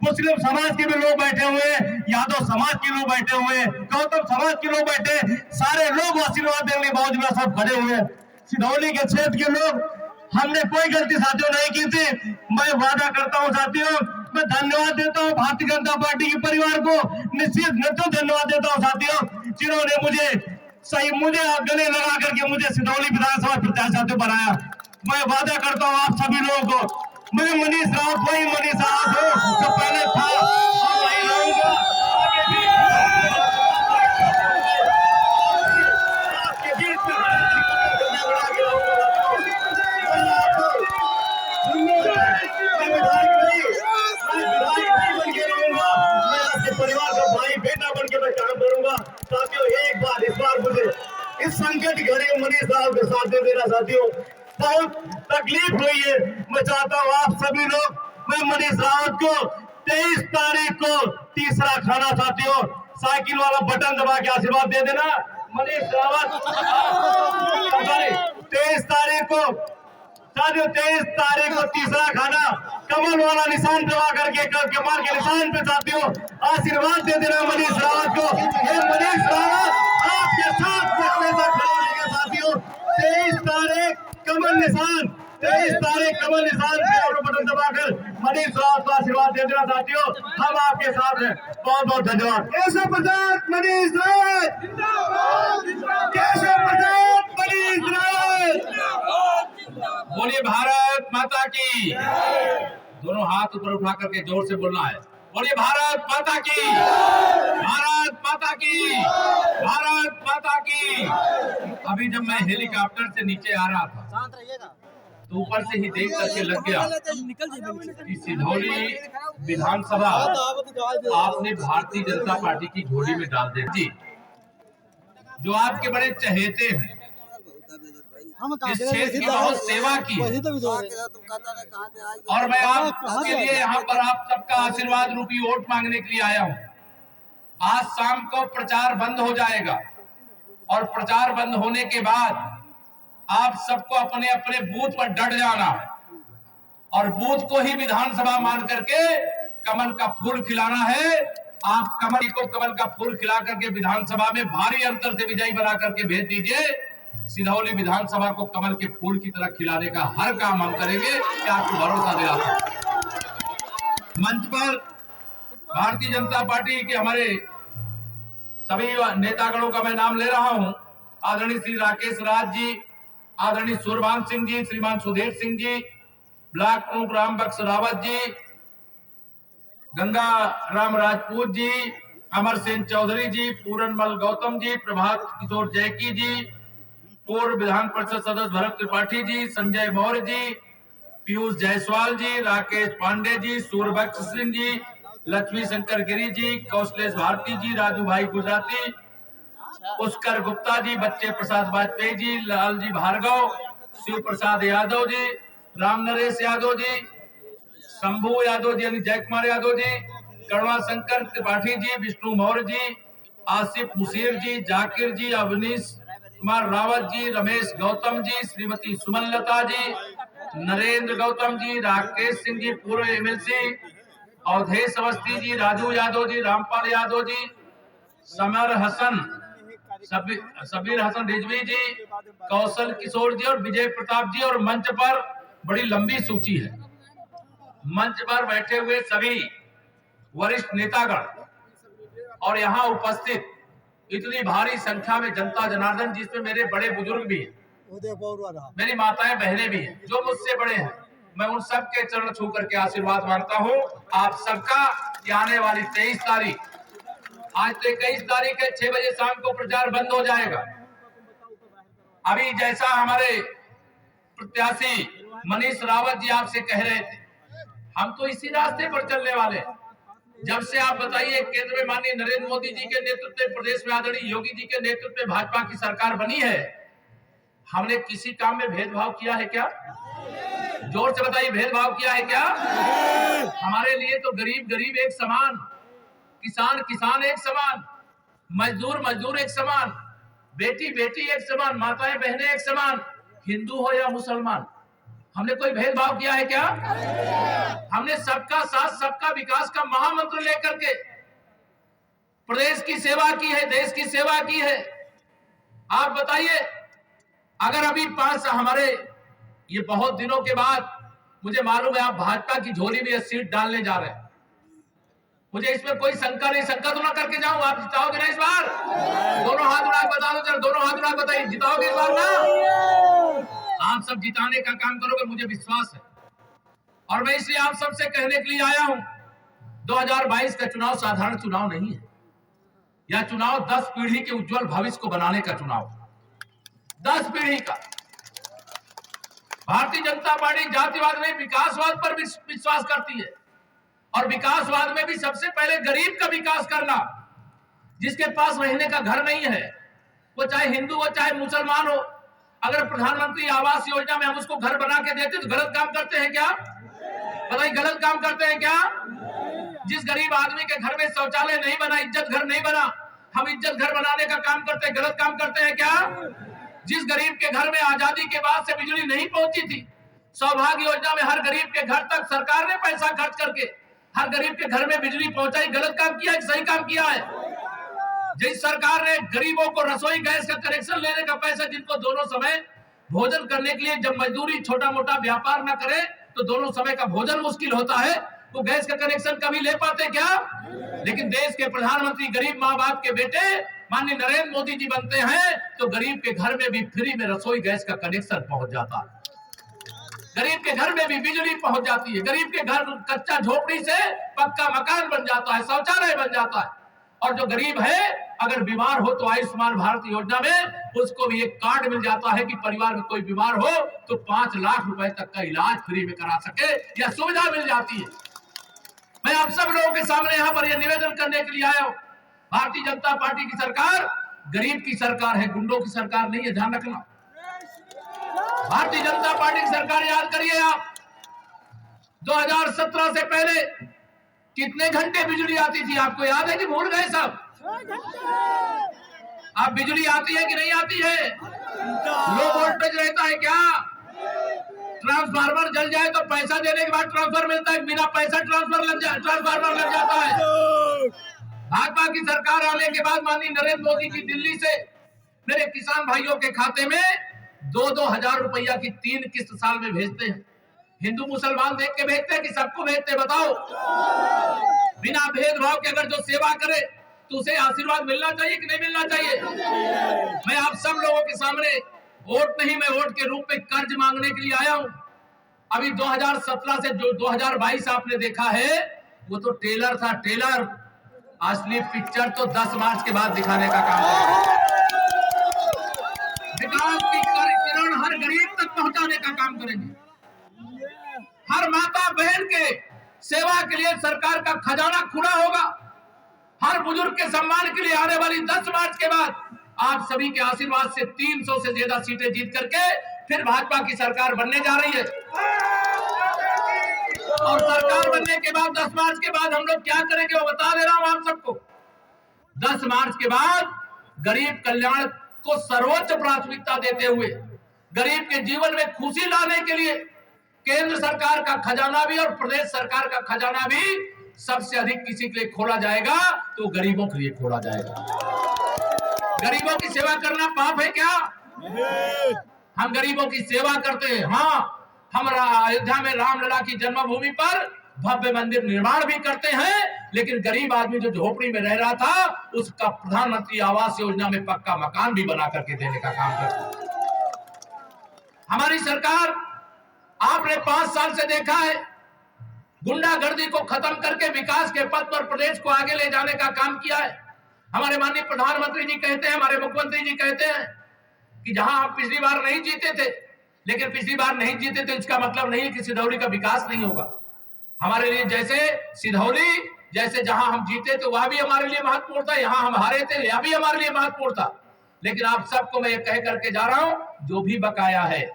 मुस्लिम समाज के भी लोग बैठे हुए, यादव समाज के लोग बैठे हुए, गौतम समाज के लोग बैठे, सारे लोग आशीर्वाद देने के लिए बहुत बड़ा सब खड़े हुए। सिधौली के क्षेत्र के लोग, हमने कोई गलती साथियों नहीं की थी। मैं वादा करता हूं साथियों, मैं धन्यवाद देता हूं भारतीय जनता पार्टी के परिवार को, निश्चित धन्यवाद देता हूं साथियों, जिन्होंने मुझे गले लगा करके मुझे सिधौली विधानसभा प्रत्याशी बनाया। मैं वादा करता हूं आप सभी लोगों को, मैं मनीष रावत वही मनीष रावत हूं जो पहले था और वही रहूंगा। आपके बीच परिवार का भाई बेटा बन के मैं काम करूंगा। साथियों एक बार इस बार मुझे इस संकट की घड़ी में मनीष रावत के साथ दे देना साथियों, बहुत तकलीफ हुई है। मैं चाहता हूँ आप सभी लोग, मैं मनीष रावत को 23 तारीख को तीसरा खाना साथियों, साइकिल वाला बटन दबा के आशीर्वाद दे देना। मनीष रावत 23 तारीख को साथियों, 23 तारीख को तीसरा खाना कमल वाला निशान दबा करके कमल के निशान पे साथियों आशीर्वाद दे देना मनीष रावत को। ये मनीष रावत आपके साथ हमेशा खड़े रहेंगे साथियों। 23 तारीख कमल निशान, 23 तारीख कमल निशान पे बटन दबाकर मनीष रावत को आशीर्वाद दे देना साथियों, हम आपके साथ हैं। बहुत बहुत धन्यवाद। केशव प्रसाद मनीष रावत, केशव प्रसाद मनीष रावत। बोलिए भारत माता की। दोनों हाथ ऊपर उठा करके जोर से बोलना है। बोलिए भारत माता की, भारत माता की, भारत माता की। अभी जब मैं हेलीकॉप्टर से नीचे आ रहा था तो ऊपर से ही देख करके लग गया कि सिधौली विधानसभा आपने भारतीय जनता पार्टी की झोली में डाल दी जी, जो आपके बड़े चहेते हैं। इस क्षेत्र की बहुत सेवा की और मैं आपके लिए यहाँ पर आप सबका आशीर्वाद रूपी वोट मांगने के लिए आया हूँ। आज शाम को प्रचार बंद हो जाएगा और प्रचार बंद होने के बाद आप सबको अपने अपने बूथ पर डट जाना है और बूथ को ही विधानसभा मान करके कमल का फूल खिलाना है। आप कमल का फूल खिला करके विधानसभा में भारी अंतर से विजयी बना करके भेज दीजिए। सिधौली विधानसभा को कमल के फूल की तरह खिलाने का हर काम हम करेंगे, क्या आपको भरोसा दिलाता हूं। मंच पर भारतीय जनता पार्टी के हमारे सभी नेतागणों का मैं नाम ले रहा हूं। आदरणीय श्री राकेश राज जी, आदरणीय सूरभान सिंह जी, श्रीमान सुधीर सिंह जी, ब्लॉक प्रमुख राम बख्श रावत जी, गंगा राम राजपूत जी, अमर सिंह चौधरी जी, पूरनमल गौतम जी, प्रभात किशोर जैकी जी, पूर्व विधान परिषद सदस्य भरत त्रिपाठी जी, संजय मौर्य जी, पीयूष जायसवाल जी, राकेश पांडे जी, सूरबख्श सिंह जी, लक्ष्मी शंकर गिरी जी, कौशलेश भारती जी, राजू भाई गुजराती, पुष्कर गुप्ता जी, बच्चे प्रसाद वाजपेयी जी, लाल जी भार्गव, शिव प्रसाद यादव जी, राम नरेश यादव जी, शंभू यादव जी यानी जय कुमार यादव जी, करुणा शंकर त्रिपाठी जी, विष्णु मौर्य जी, आसिफ मुशीर जी, जाकिर जी, अवनीश कुमार रावत जी, रमेश गौतम जी, श्रीमती सुमनलता जी, नरेंद्र गौतम जी, राकेश सिंह जी पूर्व एमएलसी, अवधेश अवस्थी जी, राजू यादव जी, रामपाल यादव जी, समर हसन, सबीर हसन रिजवी जी, कौशल किशोर जी और विजय प्रताप जी। और मंच पर बड़ी लंबी सूची है। मंच पर बैठे हुए सभी वरिष्ठ नेतागण और यहाँ उपस्थित इतनी भारी संख्या में जनता जनार्दन, जिसमें मेरे बड़े बुजुर्ग भी हैं, मेरी माताएं बहनें भी हैं, जो मुझसे बड़े हैं, मैं उन सब के चरण छू करके आशीर्वाद मांगता हूं आप सबका कि आने वाली 23 तारीख, आज तो 21 तारीख है, 6 बजे शाम को प्रचार बंद हो जाएगा। अभी जैसा हमारे प्रत्याशी मनीष रावत जी आपसे कह रहे थे, हम तो इसी रास्ते पर चलने वाले हैं। जब से आप बताइए केंद्र में माननीय नरेंद्र मोदी जी के नेतृत्व में, प्रदेश में आदरणीय योगी जी के नेतृत्व में भाजपा की सरकार बनी है, हमने किसी काम में भेदभाव किया है क्या? जोर से बताइए, भेदभाव किया है क्या? हमारे लिए तो गरीब गरीब एक समान, किसान किसान एक समान, मजदूर मजदूर एक समान, बेटी बेटी एक समान, माताएं बहनें एक समान, हिंदू हो या मुसलमान, हमने कोई भेदभाव किया है क्या? हमने सबका साथ सबका विकास का महामंत्र लेकर के प्रदेश की सेवा की है, देश की सेवा की है। आप बताइए, अगर अभी 5 हमारे ये बहुत दिनों के बाद मुझे मालूम है आप भाजपा की झोली में 1 सीट डालने जा रहे हैं, मुझे इसमें कोई शंका नहीं, शंका तो ना करके जाऊं, आप जिताओगे ना इस बार? दोनों हाथ उड़ा बता दो, दोनों हाथ उड़ा बताइए, जिताओगे इस बार ना? आप सब जिताने का काम करोगे, मुझे विश्वास है। और मैं इसलिए आप सबसे कहने के लिए आया हूं, 2022 का चुनाव साधारण चुनाव नहीं है। यह चुनाव 10 पीढ़ी के उज्जवल भविष्य को बनाने का चुनाव, 10 पीढ़ी का। भारतीय जनता पार्टी जातिवाद में विकासवाद पर विश्वास करती है, और विकासवाद में भी सबसे पहले गरीब का विकास करना। जिसके पास रहने का घर नहीं है, वो चाहे हिंदू हो चाहे मुसलमान हो, अगर प्रधानमंत्री आवास योजना में हम उसको घर बना के देते तो गलत काम करते हैं क्या? बताइए, गलत काम करते हैं क्या? जिस गरीब आदमी के घर में शौचालय नहीं बना, इज्जत घर नहीं बना, हम इज्जत घर बनाने का काम करते हैं, गलत काम करते हैं क्या? जिस गरीब के घर में आजादी के बाद से बिजली नहीं पहुंची थी, सौभाग्य योजना में हर गरीब के घर तक सरकार ने पैसा खर्च करके हर गरीब के घर में बिजली पहुंचाई, गलत काम किया है, सही काम किया है? जिस सरकार ने गरीबों को रसोई गैस का कनेक्शन लेने का पैसा, जिनको दोनों समय भोजन करने के लिए जब मजदूरी छोटा मोटा व्यापार ना करे तो दोनों समय का भोजन मुश्किल होता है, तो गैस का कनेक्शन कभी ले पाते क्या? लेकिन देश के प्रधानमंत्री गरीब माँ बाप के बेटे माननीय नरेंद्र मोदी जी बनते हैं तो गरीब के घर में भी फ्री में रसोई गैस का कनेक्शन पहुंच जाता है, गरीब के घर में भी बिजली पहुंच जाती है, गरीब के घर कच्चा झोपड़ी से पक्का मकान बन जाता है, शौचालय बन जाता है। और जो गरीब है अगर बीमार हो तो आयुष्मान भारत योजना में उसको भी एक कार्ड मिल जाता है कि परिवार में कोई बीमार हो तो 5 लाख रुपए तक का इलाज फ्री में करा सके, यह सुविधा मिल जाती है। मैं आप सब लोगों के सामने यहाँ पर यह निवेदन करने के लिए आया हूँ, भारतीय जनता पार्टी की सरकार गरीब की सरकार है, गुंडों की सरकार नहीं है, ध्यान रखना। भारतीय जनता पार्टी की सरकार, याद करिए आप, 2017 से पहले कितने घंटे बिजली आती थी आपको याद है कि भूल गए सब? अब बिजली आती है कि नहीं आती है? लो वोल्टेज रहता है क्या? ट्रांसफार्मर जल जाए तो पैसा देने के बाद ट्रांसफर मिलता है, बिना पैसा ट्रांसफार्मर लग जाता है। भाजपा की सरकार आने के बाद माननीय नरेंद्र मोदी जी दिल्ली से मेरे किसान भाइयों के खाते में 2-2 हजार रुपया की 3 किस्त साल में भेजते हैं। हिंदू मुसलमान देख के भेजते हैं कि सबको भेजते? बताओ। बिना भेदभाव के अगर जो सेवा करे तो उसे आशीर्वाद मिलना चाहिए कि नहीं मिलना चाहिए? मैं आप सब लोगों के सामने वोट नहीं, मैं वोट के रूप में कर्ज मांगने के लिए आया हूं। अभी 2017 से जो 2022 आपने देखा है वो तो टेलर था, टेलर। असली पिक्चर तो 10 मार्च के बाद दिखाने का काम करेंगे, विकास की किरण हर गरीब तक पहुंचाने का काम करेंगे। हर माता बहन के सेवा के लिए सरकार का खजाना खुला होगा। हर बुजुर्ग के सम्मान के लिए आने वाली 10 मार्च के बाद आप सभी के आशीर्वाद से 300 से ज्यादा सीटें जीत करके फिर भाजपा की सरकार बनने जा रही है। और सरकार बनने के बाद 10 मार्च के बाद हम लोग क्या करेंगे वो बता दे रहा हूं आप सबको। 10 मार्च के बाद गरीब कल्याण को सर्वोच्च प्राथमिकता देते हुए गरीब के जीवन में खुशी लाने के लिए केंद्र सरकार का खजाना भी और प्रदेश सरकार का खजाना भी सबसे अधिक किसी के लिए खोला जाएगा तो गरीबों के लिए खोला जाएगा। गरीबों की सेवा करना पाप है क्या? हम गरीबों की सेवा करते हैं। हाँ, हम अयोध्या में रामलला की जन्मभूमि पर भव्य मंदिर निर्माण भी करते हैं, लेकिन गरीब आदमी जो झोपड़ी में रह रहा था उसका प्रधानमंत्री आवास योजना में पक्का मकान भी बना करके देने का काम करते हैं। हमारी सरकार, आपने 5 साल से देखा है, गुंडागर्दी को खत्म करके विकास के पथ पर प्रदेश को आगे ले जाने का काम किया है। हमारे माननीय प्रधानमंत्री जी कहते हैं, हमारे मुख्यमंत्री जी कहते हैं कि जहां हम पिछली बार नहीं जीते थे, लेकिन पिछली बार नहीं जीते तो इसका मतलब नहीं है कि सिधौली का विकास नहीं होगा। हमारे लिए जैसे सिधौली, जैसे जहां हम जीते थे वह भी हमारे लिए महत्वपूर्ण था, यहां हम हारे थे यह भी हमारे लिए महत्वपूर्ण था। लेकिन आप सबको मैं ये कह करके जा रहा हूं, जो भी बकाया है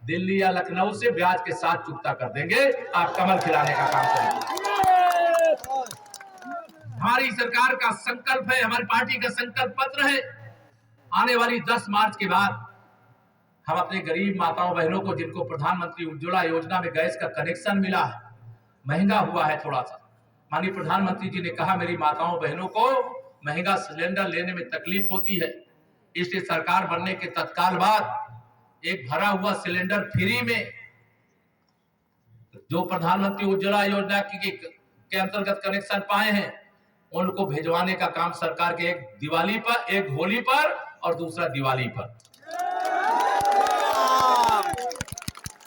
दिल्ली या लखनऊ से ब्याज के साथ चुकता कर देंगे, आप कमल खिलाने का काम करेंगे। हमारी सरकार का संकल्प है, हमारी पार्टी का संकल्प पत्र है, आने वाली 10 मार्च के बाद हम अपने गरीब माताओं बहनों को, जिनको प्रधानमंत्री उज्ज्वला योजना में गैस का कनेक्शन मिला है, महंगा हुआ है थोड़ा सा, माननीय प्रधानमंत्री जी ने कहा मेरी माताओं बहनों को महंगा सिलेंडर लेने में तकलीफ होती है, इसलिए सरकार बनने के तत्काल बाद एक भरा हुआ सिलेंडर फ्री में जो प्रधानमंत्री उज्ज्वला योजना के अंतर्गत कनेक्शन पाए हैं उनको भिजवाने का काम सरकार के एक दिवाली पर, एक होली पर और दूसरा दिवाली पर।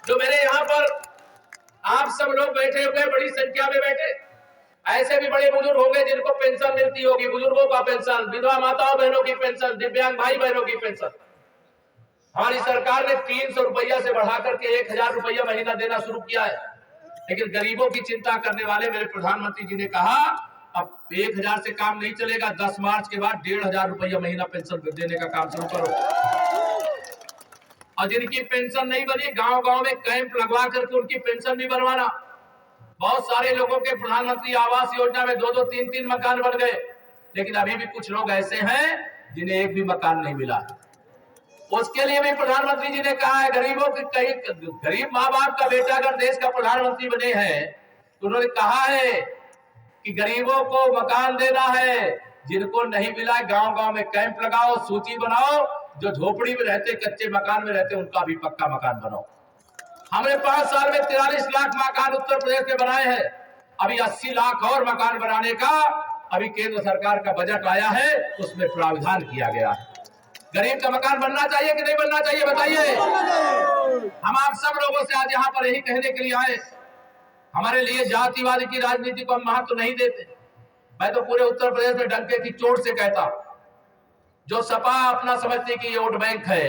जो मेरे यहाँ पर आप सब लोग बैठे हुए, बड़ी संख्या में बैठे, ऐसे भी बड़े बुजुर्ग होंगे जिनको पेंशन मिलती होगी, बुजुर्गों का पेंशन, विधवा माताओं बहनों की पेंशन, दिव्यांग भाई बहनों की पेंशन। हमारी सरकार ने 300 रुपया से बढ़ाकर के 1000 रुपया महीना देना शुरू किया है, लेकिन गरीबों की चिंता करने वाले मेरे प्रधानमंत्री जी ने कहा अब 1000 से काम नहीं चलेगा, 10 मार्च के बाद 1500 रुपया महीना पेंशन देने का काम शुरू करो। और जिनकी पेंशन नहीं बनी, गांव-गांव में कैंप लगवा करके उनकी पेंशन भी बनवाना। बहुत सारे लोगों के प्रधानमंत्री आवास योजना में 2-2, 3-3 मकान बन गए, लेकिन अभी भी कुछ लोग ऐसे हैं जिन्हें एक भी मकान नहीं मिला। उसके लिए भी प्रधानमंत्री जी ने कहा है गरीबों के, कहीं गरीब माँ बाप का बेटा अगर देश का प्रधानमंत्री बने हैं तो उन्होंने कहा है कि गरीबों को मकान देना है, जिनको नहीं मिला गांव-गांव में कैंप लगाओ, सूची बनाओ, जो झोपड़ी में रहते, कच्चे मकान में रहते, उनका भी पक्का मकान बनाओ। हमने 5 साल में 43 लाख मकान उत्तर प्रदेश में बनाए हैं, अभी 80 लाख और मकान बनाने का अभी केंद्र सरकार का बजट आया है, उसमें प्रावधान किया गया है। गरीब का मकान बनना चाहिए कि नहीं बनना चाहिए बताइए। हम आप सब लोगों से आज यहाँ पर यही कहने के लिए आए, हमारे लिए जातिवाद की राजनीति को हम महत्व नहीं देते। मैं तो पूरे उत्तर प्रदेश में डंके की चोट से कहता हूं, जो सपा अपना समझती कि ये वोट बैंक है,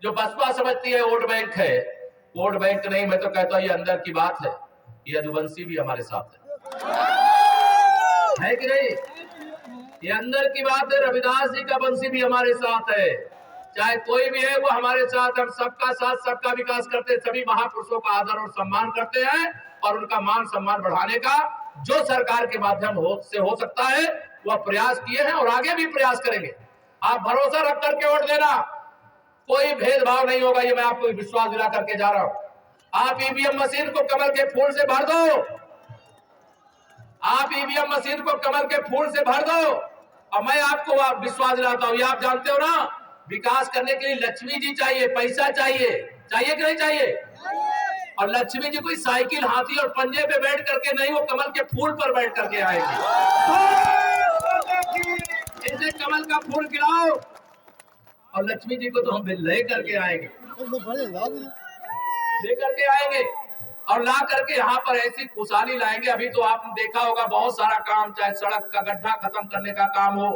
जो बसपा समझती है वोट बैंक है, वोट बैंक नहीं, मैं तो कहता हूं ये अंदर की बात है। ये यदुवंशी भी हमारे साथ है कि नहीं? ये अंदर की बात है। रविदास जी का वंशी भी हमारे साथ है। चाहे कोई भी है वो हमारे साथ, हम सबका साथ, सबका विकास करते, सभी महापुरुषों का आदर और सम्मान करते हैं और उनका मान सम्मान बढ़ाने का जो सरकार के माध्यम से हो सकता है वह प्रयास किए हैं और आगे भी प्रयास करेंगे। आप भरोसा रख करके वोट देना, कोई भेदभाव नहीं होगा, ये मैं आपको विश्वास दिला करके जा रहा हूं। आप ईवीएम मशीन को कमल के फूल से भर दो, आप ईवीएम मशीन को कमल के फूल से भर दो, और मैं आपको विश्वास दिलाता हूं, ये आप जानते हो ना, विकास करने के लिए लक्ष्मी जी चाहिए, पैसा चाहिए, चाहिए कि नहीं चाहिए? और लक्ष्मी जी कोई साइकिल, हाथी और पंजे पे बैठ करके नहीं, वो कमल के फूल पर बैठ करके आएगी। इसे कमल का फूल खिलाओ और लक्ष्मी जी को तो हम ले करके आएंगे, ले करके आएंगे और ला करके यहाँ पर ऐसी खुशहाली लाएंगे। अभी तो आपने देखा होगा बहुत सारा काम, चाहे सड़क का गड्ढा खत्म करने का काम हो,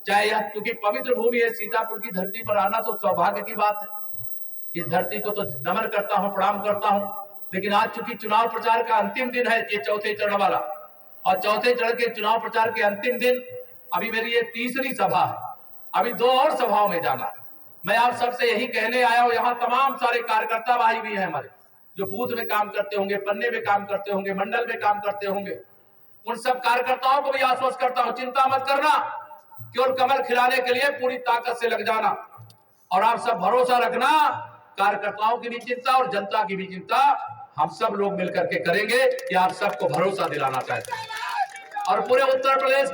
चाहे यह, क्योंकि पवित्र भूमि है सीतापुर की धरती पर आना तो सौभाग्य की बात है। इस धरती को तो नमन करता हूँ, प्रणाम करता हूँ। लेकिन आज चूंकि चुनाव प्रचार का अंतिम दिन है, ये चौथे चरण वाला, और चौथे चरण के चुनाव प्रचार के अंतिम दिन, अभी मेरी ये तीसरी सभा है, अभी 2 और सभाओं में जाना है। मैं आप सबसे यही कहने आया हूँ, यहाँ तमाम सारे कार्यकर्ता भाई भी हैं हमारे, जो बूथ में काम करते होंगे, पन्ने में काम करते होंगे, मंडल में काम करते होंगे, उन सब कार्यकर्ताओं को भी आश्वस्त करता हूँ, चिंता मत करना, केवल कमल खिलाने के लिए पूरी ताकत से लग जाना। और आप सब भरोसा रखना, कार्यकर्ताओं की भी चिंता और जनता की भी चिंता हम सब लोग मिलकर के करेंगे, कि आप सबको भरोसा दिलाना चाहते हैं। और पूरे उत्तर प्रदेश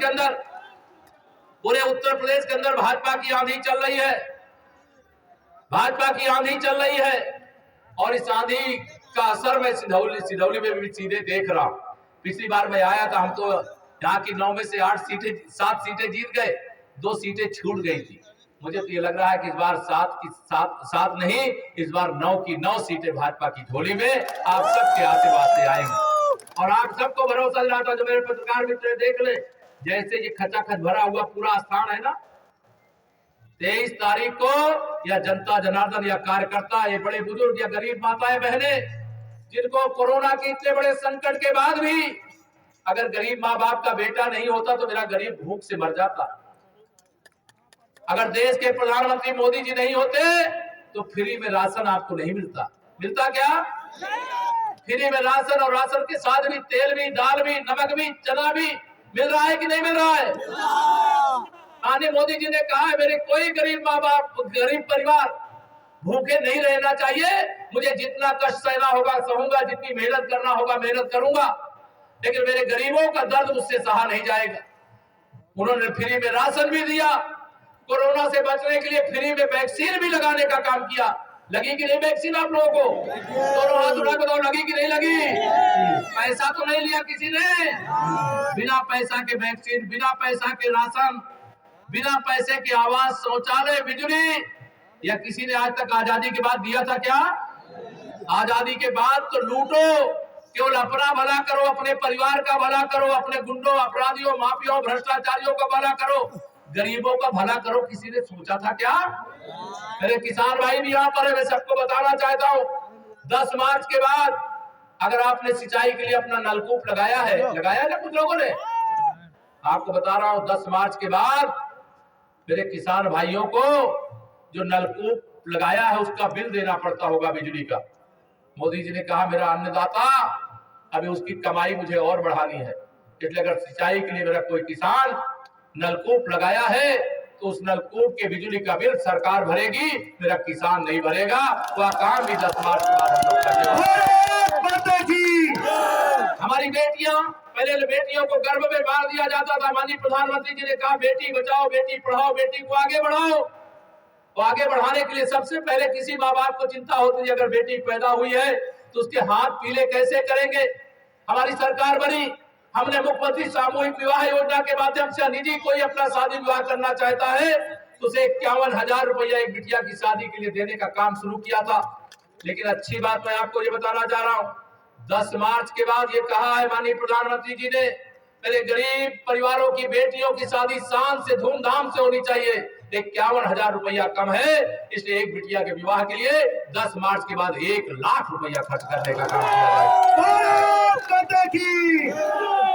के अंदर भाजपा की आंधी चल रही है, भाजपा की आंधी चल रही है, और इस आंधी का असर मैं सिधौली में भी सीधे देख रहा हूं। पिछली बार मैं आया था, हम तो यहाँ की 9 में से 7 सीटें जीत गए, 2 सीटें छूट गई थी। मुझे तो ये लग रहा है कि इस बार 7 नहीं, इस बार 9 की 9 सीटें भाजपा की झोली में आप सबके आशीर्वाद से आएंगे। और आप सबको भरोसा दिलाता हूं, जो मेरे पत्रकार मित्र देख ले, जैसे ये खचाखच भरा हुआ पूरा स्थान है ना, 23 तारीख को या जनता जनार्दन या कार्यकर्ता, ये बड़े बुजुर्ग या गरीब माताएं बहने, जिनको कोरोना के इतने बड़े संकट के बाद भी अगर गरीब माँ बाप का बेटा नहीं होता तो मेरा गरीब भूख से मर जाता, अगर देश के प्रधानमंत्री मोदी जी नहीं होते तो फ्री में राशन आपको नहीं मिलता। मिलता क्या? फ्री में राशन, और राशन के साथ भी तेल भी, दाल भी, नमक भी, चना भी मिल रहा है कि नहीं मिल रहा है? माननीय मोदी जी ने कहा है, मेरे कोई गरीब माँ बाप, गरीब परिवार भूखे नहीं रहना चाहिए। मुझे जितना कष्ट सहना होगा सहूंगा, जितनी मेहनत करना होगा मेहनत करूंगा, लेकिन मेरे गरीबों का दर्द मुझसे सहा नहीं जाएगा। उन्होंने फ्री में राशन भी दिया, कोरोना से बचने के लिए फ्री में वैक्सीन भी लगाने का काम किया। लगी कि नहीं वैक्सीन आप लोगों को? दोनों हाथ उठा के बताओ, लगी कि नहीं लगी? पैसा तो नहीं लिया किसी ने? बिना पैसा के वैक्सीन, बिना पैसा के राशन, बिना पैसे के आवास, शौचालय, बिजली, या किसी ने आज तक आजादी के बाद दिया था क्या? आजादी के बाद तो लूटो, केवल अपना भला करो, अपने परिवार का भला करो, अपने गुंडों, अपराधियों, माफियाओं, भ्रष्टाचारियों का भला करो, गरीबों का भला करो। किसी ने सोचा था क्या? मेरे किसान भाई भी यहाँ पर है, मैं सबको बताना चाहता हूँ, 10 मार्च के बाद अगर आपने सिंचाई के लिए अपना नलकूप लगाया है, लगाया ना कुछ लोगों ने, आपको बता रहा हूँ 10 मार्च के बाद मेरे किसान भाइयों को जो नलकूप लगाया है उसका बिल देना पड़ता होगा बिजली का। मोदी जी ने कहा मेरा अन्नदाता, अभी उसकी कमाई मुझे और बढ़ानी है, इसलिए अगर सिंचाई के लिए मेरा कोई किसान नलकूप लगाया है तो उस नलकूप के बिजली का बिल सरकार भरेगी, मेरा किसान नहीं भरेगा। वह काम भी 10 मार्च के बाद हम लोग करेंगे। हमारी बेटियां, पहले बेटियों को गर्भ में मार दिया जाता था, माननीय प्रधानमंत्री जी ने कहा बेटी बचाओ, बेटी पढ़ाओ, बेटी को आगे बढ़ाओ। तो आगे बढ़ाने के लिए सबसे पहले किसी माँ बाप को चिंता होती है, अगर बेटी पैदा हुई है तो उसके हाथ पीले कैसे करेंगे। हमारी सरकार बनी, हमने मुख्यमंत्री सामूहिक विवाह योजना के माध्यम से निजी कोई अपना शादी विवाह करना चाहता है तो उसे 51,000 रुपया एक बिटिया की शादी के लिए देने का काम शुरू किया था। लेकिन अच्छी बात मैं आपको ये बताना चाह रहा हूँ, 10 मार्च के बाद ये कहा है माननीय प्रधानमंत्री जी ने, मेरे गरीब परिवारों की बेटियों की शादी शान से, धूमधाम से होनी चाहिए। 51,000 रुपया कम है, इसलिए एक बिटिया के विवाह के लिए 10 मार्च के बाद 1 लाख रुपया खर्च करने का काम किया जाए।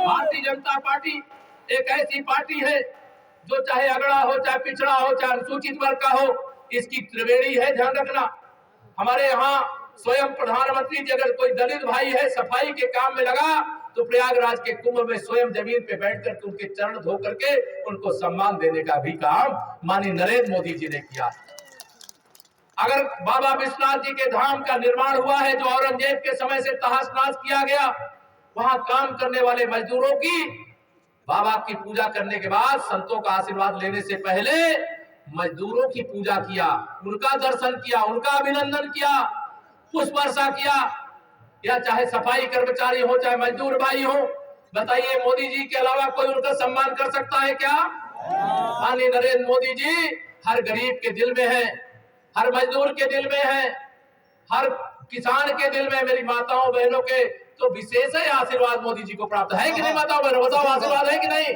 भारतीय जनता पार्टी एक ऐसी पार्टी है जो चाहे अगड़ा हो, चाहे पिछड़ा हो, चाहे अनुसूचित वर्ग का हो, इसकी त्रिवेणी है, ध्यान रखना। हमारे यहाँ स्वयं प्रधानमंत्री जी अगर कोई दलित भाई है सफाई के काम में लगा तो प्रयागराज के कुंभ में स्वयं जमीन पे बैठ करके उनके चरण धो करके उनको सम्मान देने का भी काम माननीय नरेंद्र मोदी जी ने किया। अगर बाबा विश्वनाथ जी के धाम का निर्माण हुआ है जो औरंगजेब के समय से तहस नहस किया गया, वहां काम करने वाले मजदूरों की बाबा की पूजा करने के बाद, संतों का आशीर्वाद लेने से पहले मजदूरों की पूजा किया, उनका दर्शन किया, उनका अभिनंदन किया, पुष्प वर्षा किया। या चाहे सफाई कर्मचारी हो, चाहे मजदूर भाई हो, बताइए मोदी जी के अलावा कोई उनका सम्मान कर सकता है क्या? माननीय नरेंद्र मोदी जी हर गरीब के दिल में है, हर मजदूर के दिल में है, हर किसान के दिल में, मेरी माताओं बहनों के तो विशेष है आशीर्वाद मोदी जी को प्राप्त है कि नहीं? माताओं बहनों बताओ, आशीर्वाद है कि नहीं?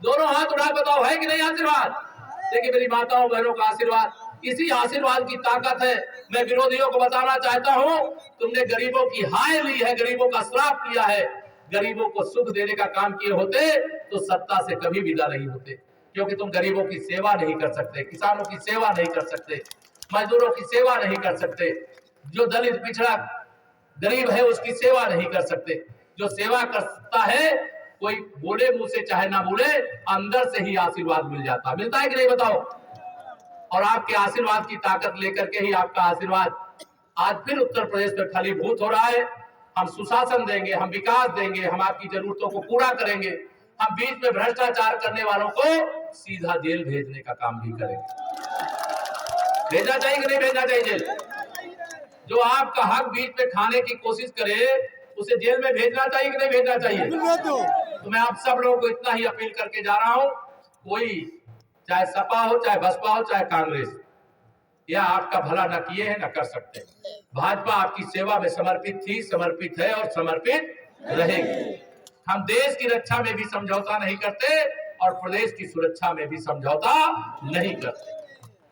दोनों हाथ उठा बताओ, है कि नहीं आशीर्वाद? देखिए मेरी माताओं बहनों का आशीर्वाद, इसी आशीर्वाद की ताकत है। मैं विरोधियों को बताना चाहता हूं, तुमने गरीबों की हाय ली है, गरीबों का श्राप लिया है। गरीबों को सुख देने का काम किए होते तो सत्ता से कभी विदा नहीं होते, क्योंकि तुम गरीबों की सेवा नहीं कर सकते, किसानों की सेवा नहीं कर सकते, मजदूरों की सेवा नहीं कर सकते, जो दलित पिछड़ा गरीब है उसकी सेवा नहीं कर सकते। जो सेवा करता है कोई बोले मुंह से चाहे ना बोले, अंदर से ही आशीर्वाद मिल जाता, मिलता है कि नहीं बताओ? और आपके आशीर्वाद की ताकत लेकर के ही आपका आशीर्वाद आज फिर उत्तर प्रदेश में फलीभूत हो रहा है। हम सुशासन देंगे, हम विकास देंगे, हम आपकी जरूरतों को पूरा करेंगे, हम बीच में भ्रष्टाचार करने वालों को सीधा जेल भेजने का काम भी करेंगे। भेजना चाहिए कि नहीं भेजना चाहिए जेल? जो आपका हक बीच में खाने की कोशिश करे उसे जेल में भेजना चाहिए कि नहीं भेजना चाहिए? तो मैं आप सब लोगों को इतना ही अपील करके जा रहा हूं, कोई चाहे सपा हो, चाहे बसपा हो, चाहे कांग्रेस, यह आपका भला न किए हैं न कर सकते। भाजपा आपकी सेवा में समर्पित थी, समर्पित है और समर्पित रहेगी। हम देश की रक्षा में भी समझौता नहीं करते और प्रदेश की सुरक्षा में भी समझौता नहीं करते।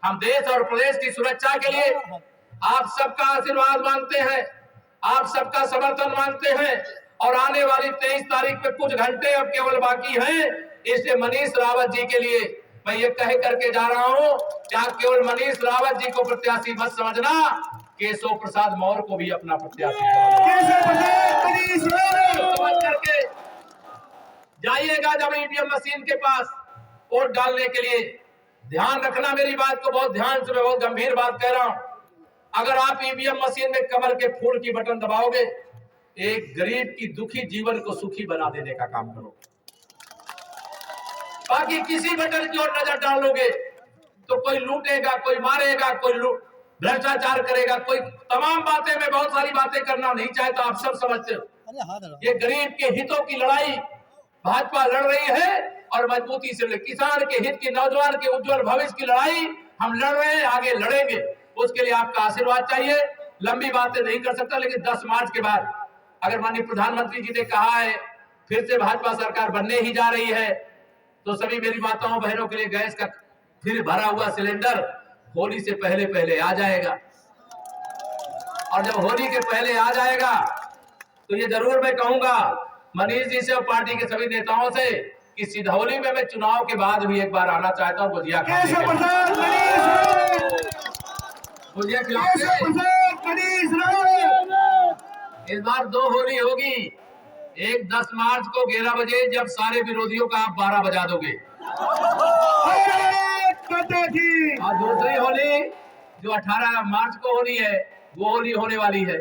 हम देश और प्रदेश की सुरक्षा के लिए आप सबका आशीर्वाद मांगते हैं, आप सबका समर्थन मांगते हैं। और आने वाली 23 तारीख में कुछ घंटे अब केवल बाकी हैं, इसलिए मनीष रावत जी के लिए मैं ये कह करके जा रहा हूं, क्या केवल मनीष रावत जी को प्रत्याशी मत समझना, केशव प्रसाद मौर्य को भी अपना प्रत्याशी समझ करके जाइएगा जब ईवीएम मशीन के पास वोट डालने के लिए। ध्यान रखना मेरी बात को बहुत ध्यान से, मैं बहुत गंभीर बात कह रहा हूं। अगर आप ईवीएम मशीन में कमल के फूल की बटन दबाओगे, एक गरीब की दुखी जीवन को सुखी बना देने का काम करो। बाकी किसी बटन की ओर नजर डालोगे तो कोई लूटेगा, कोई मारेगा, कोई भ्रष्टाचार करेगा, कोई तमाम बातें, मैं बहुत सारी बातें करना नहीं चाहता, आप सब समझते हो। ये गरीब के हितों की लड़ाई भाजपा लड़ रही है और मजबूती से किसान के हित की, नौजवान के उज्जवल भविष्य की लड़ाई हम लड़ रहे हैं, आगे लड़ेंगे। उसके लिए आपका आशीर्वाद चाहिए। लंबी बातें नहीं कर सकता, लेकिन 10 मार्च के बाद अगर माननीय प्रधानमंत्री जी ने कहा है फिर से भाजपा सरकार बनने ही जा रही है, तो सभी मेरी माताओं बहनों के लिए गैस का फिर भरा हुआ सिलेंडर होली से पहले पहले आ जाएगा। और जब होली के पहले आ जाएगा तो ये जरूर मैं कहूंगा मनीष जी से और पार्टी के सभी नेताओं से कि सिधौली में मैं चुनाव के बाद भी एक बार आना चाहता हूं गुजिया खाने के लिए। गुजिया खिलाओगे? इस बार 2 होली होगी, एक 10 मार्च को 11 बजे जब सारे विरोधियों का आप 12 बजा दोगे, और दूसरी होली जो 18 मार्च को होनी है वो होली होने वाली है।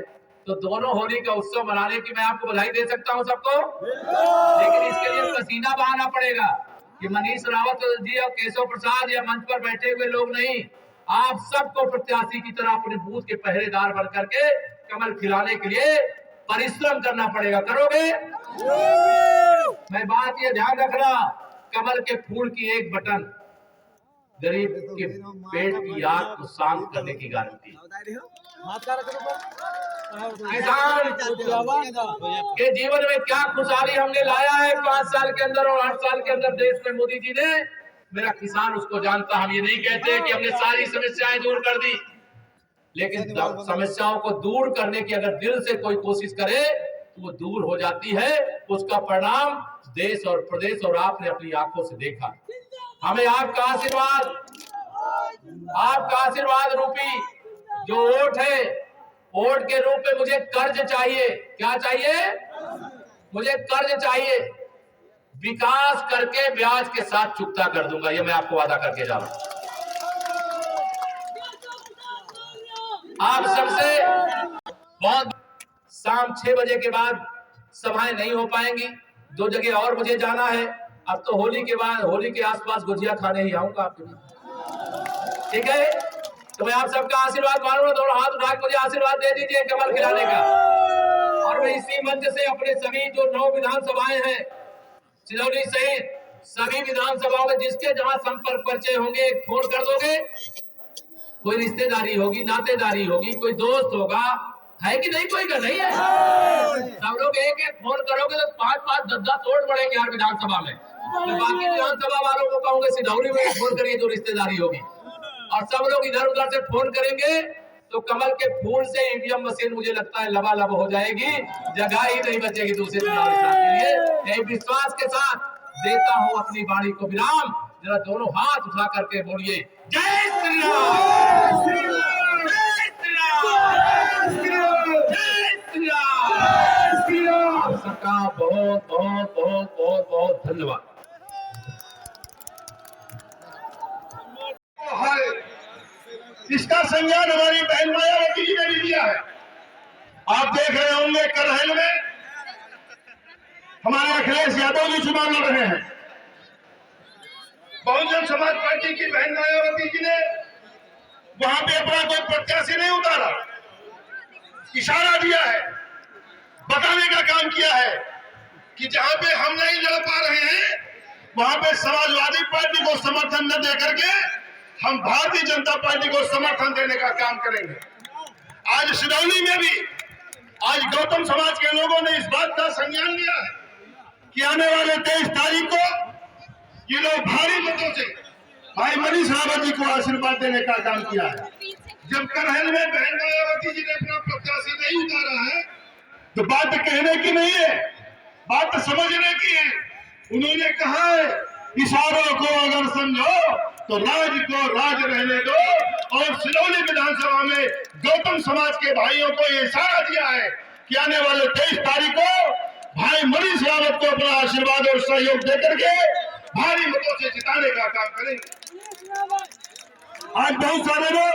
तो दोनों होली का उत्सव मनाने की मैं आपको बधाई दे सकता हूं सबको, लेकिन इसके लिए पसीना बहाना पड़ेगा कि मनीष रावत जी और केशव प्रसाद या मंच पर बैठे हुए लोग नहीं, आप सबको प्रत्याशी की तरह अपने बूथ के पहरेदार बन करके कमल खिलाने के लिए परिश्रम करना पड़ेगा। करोगे? मैं बात ये ध्यान रखना, कमल के फूल की एक बटन गरीब के पेट की आग को शांत करने की गारंटी। किसान के जीवन में क्या खुशहाली हमने लाया है 5 साल के अंदर और 8 साल के अंदर देश में मोदी जी ने, मेरा किसान उसको जानता। हम ये नहीं कहते कि हमने सारी समस्याएं दूर कर दी, लेकिन समस्याओं को दूर करने की अगर दिल से कोई कोशिश करे तो वो दूर हो जाती है। उसका परिणाम देश और प्रदेश और आपने अपनी आंखों से देखा। हमें आपका आशीर्वाद रूपी जो वोट है, वोट के रूप में मुझे कर्ज चाहिए। क्या चाहिए? मुझे कर्ज चाहिए, विकास करके ब्याज के साथ चुकता कर दूंगा, ये मैं आपको वादा करके जा रहा हूं। आप सबसे बहुत शाम 6 बजे के बाद सभाएं नहीं हो पाएंगी, 2 जगह और मुझे जाना है। अब तो होली के बाद, होली के आसपास गुजिया खाने ही आऊंगा आपके लिए, ठीक है? तो मैं आप सबका आशीर्वाद मांगूंगा, दोनों हाथ उठा के मुझे आशीर्वाद दे दीजिए कमल खिलाने का। और मैं इसी मंच से अपने सभी जो 9 विधानसभाएं हैं सिधौली सहित सभी विधानसभाओं में जिसके जहां संपर्क परिचय होंगे एक फोन कर दोगे, कोई रिश्तेदारी होगी, नातेदारी होगी, कोई दोस्त होगा, है कि नहीं? कोई का नहीं है? सब लोग एक एक फोन करोगे तो 5-5, 10-10 वोट बढ़ेंगे हर विधानसभा में। तो बाकी विधानसभा वालों को कहूंगे सिधौली में फोन करिए जो रिश्तेदारी होगी, और सब लोग इधर उधर से फोन करेंगे तो कमल के फूल से ईवीएम मशीन मुझे लगता है लबालब हो जाएगी, जगह ही नहीं बचेगी दूसरे चुनाव के लिए। एक विश्वास के साथ देता हूं अपनी वाणी को विराम। जरा दोनों हाथ उठा करके बोलिए जय श्री राम, जय श्री राम, जय श्री राम। आप सबका बहुत बहुत बहुत बहुत बहुत धन्यवाद। इसका संज्ञान हमारी बहन मायावती जी ने भी दिया है। आप देख रहे होंगे करहल में हमारे अखिलेश यादव जी चुनाव लड़ रहे हैं। बहुजन समाज पार्टी की बहन मायावती जी ने वहां पे अपना कोई प्रत्याशी नहीं उतारा, इशारा दिया है, बताने का काम किया है कि जहां पे हम नहीं लड़ पा रहे हैं वहां पे समाजवादी पार्टी को समर्थन न दे करके हम भारतीय जनता पार्टी को समर्थन देने का काम करेंगे। आज सिधौली में भी आज गौतम समाज के लोगों ने इस बात का संज्ञान लिया है कि आने वाले 23 तारीख को ये लोग भारी मतों से भाई मनीष रावत जी को आशीर्वाद देने का काम किया है। जब करहल में बहन मायावती जी ने अपना प्रत्याशी नहीं उतारा है तो बात कहने की नहीं है, बात समझने की है। उन्होंने कहा है इशारों को अगर समझो तो राज को राज रहने दो, और सिधौली विधानसभा में गौतम समाज के भाइयों को ये इशारा दिया है कि आने वाले 23 तारीख को भाई मनीष रावत को अपना आशीर्वाद और सहयोग देकर के भारी मतों से जिताने का काम करेंगे। आज बहुत सारे लोग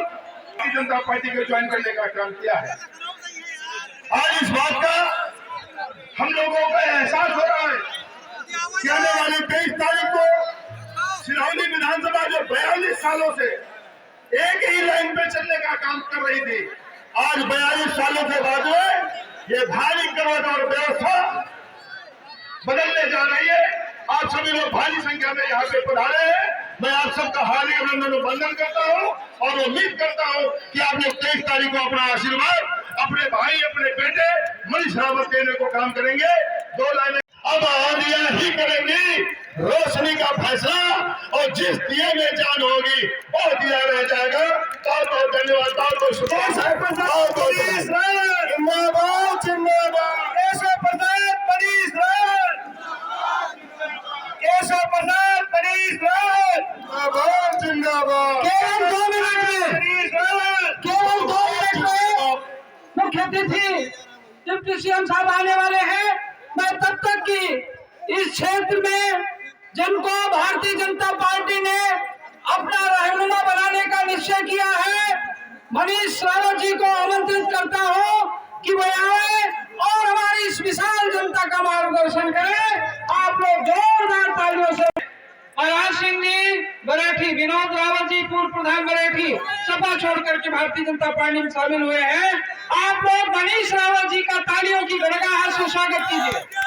भारतीय जनता पार्टी को ज्वाइन करने का काम किया है। आज इस बात का हम लोगों को एहसास हो रहा है कि आने वाली 23 तारीख को सिरौली विधानसभा जो 42 सालों से एक ही लाइन पे चलने का काम कर रही थी, आज 42 सालों के बाद में ये भारी करवट और व्यवस्था बदलने जा रही है। आप सभी लोग भारी संख्या में यहाँ पे पधारे हैं। मैं आप सबका हार्दिक अभिनंदन वंदन करता हूँ और उम्मीद करता हूँ कि आप लोग 23 तारीख को अपना आशीर्वाद अपने भाई अपने बेटे मनीष रावत देने को काम करेंगे। 2 लाइनें अब आंधिया ही करेंगी रोशनी का फैसला, और जिस दिए में जान होगी वो दिया रह जाएगा। बहुत बहुत धन्यवाद, बहुत बहुत शुक्रिया। जिंदाबाद जिंदाबाद केशव प्रसाद मनीष रावत, केशव प्रसाद मनीष रावत जिंदाबाद। केवल 2 मिनट में, केवल 2 मिनट में मुख्य अतिथि डिप्टी सीएम साहब आने वाले हैं। मैं तब तक की इस क्षेत्र में जिनको भारतीय जनता पार्टी ने अपना रहनुमा बनाने का निश्चय किया है, मनीष रावत जी को आमंत्रित करता हूं कि वे आए और हमारी इस विशाल जनता का मार्गदर्शन करें। आप लोग जोरदार तालियों से। अयाज सिंह जी मराठी, विनोद रावत जी पूर्व प्रधान मराठी सपा छोड़ करके भारतीय जनता पार्टी में शामिल हुए हैं। आप लोग मनीष रावत जी का तालियों की गड़गड़ाहट से स्वागत कीजिए।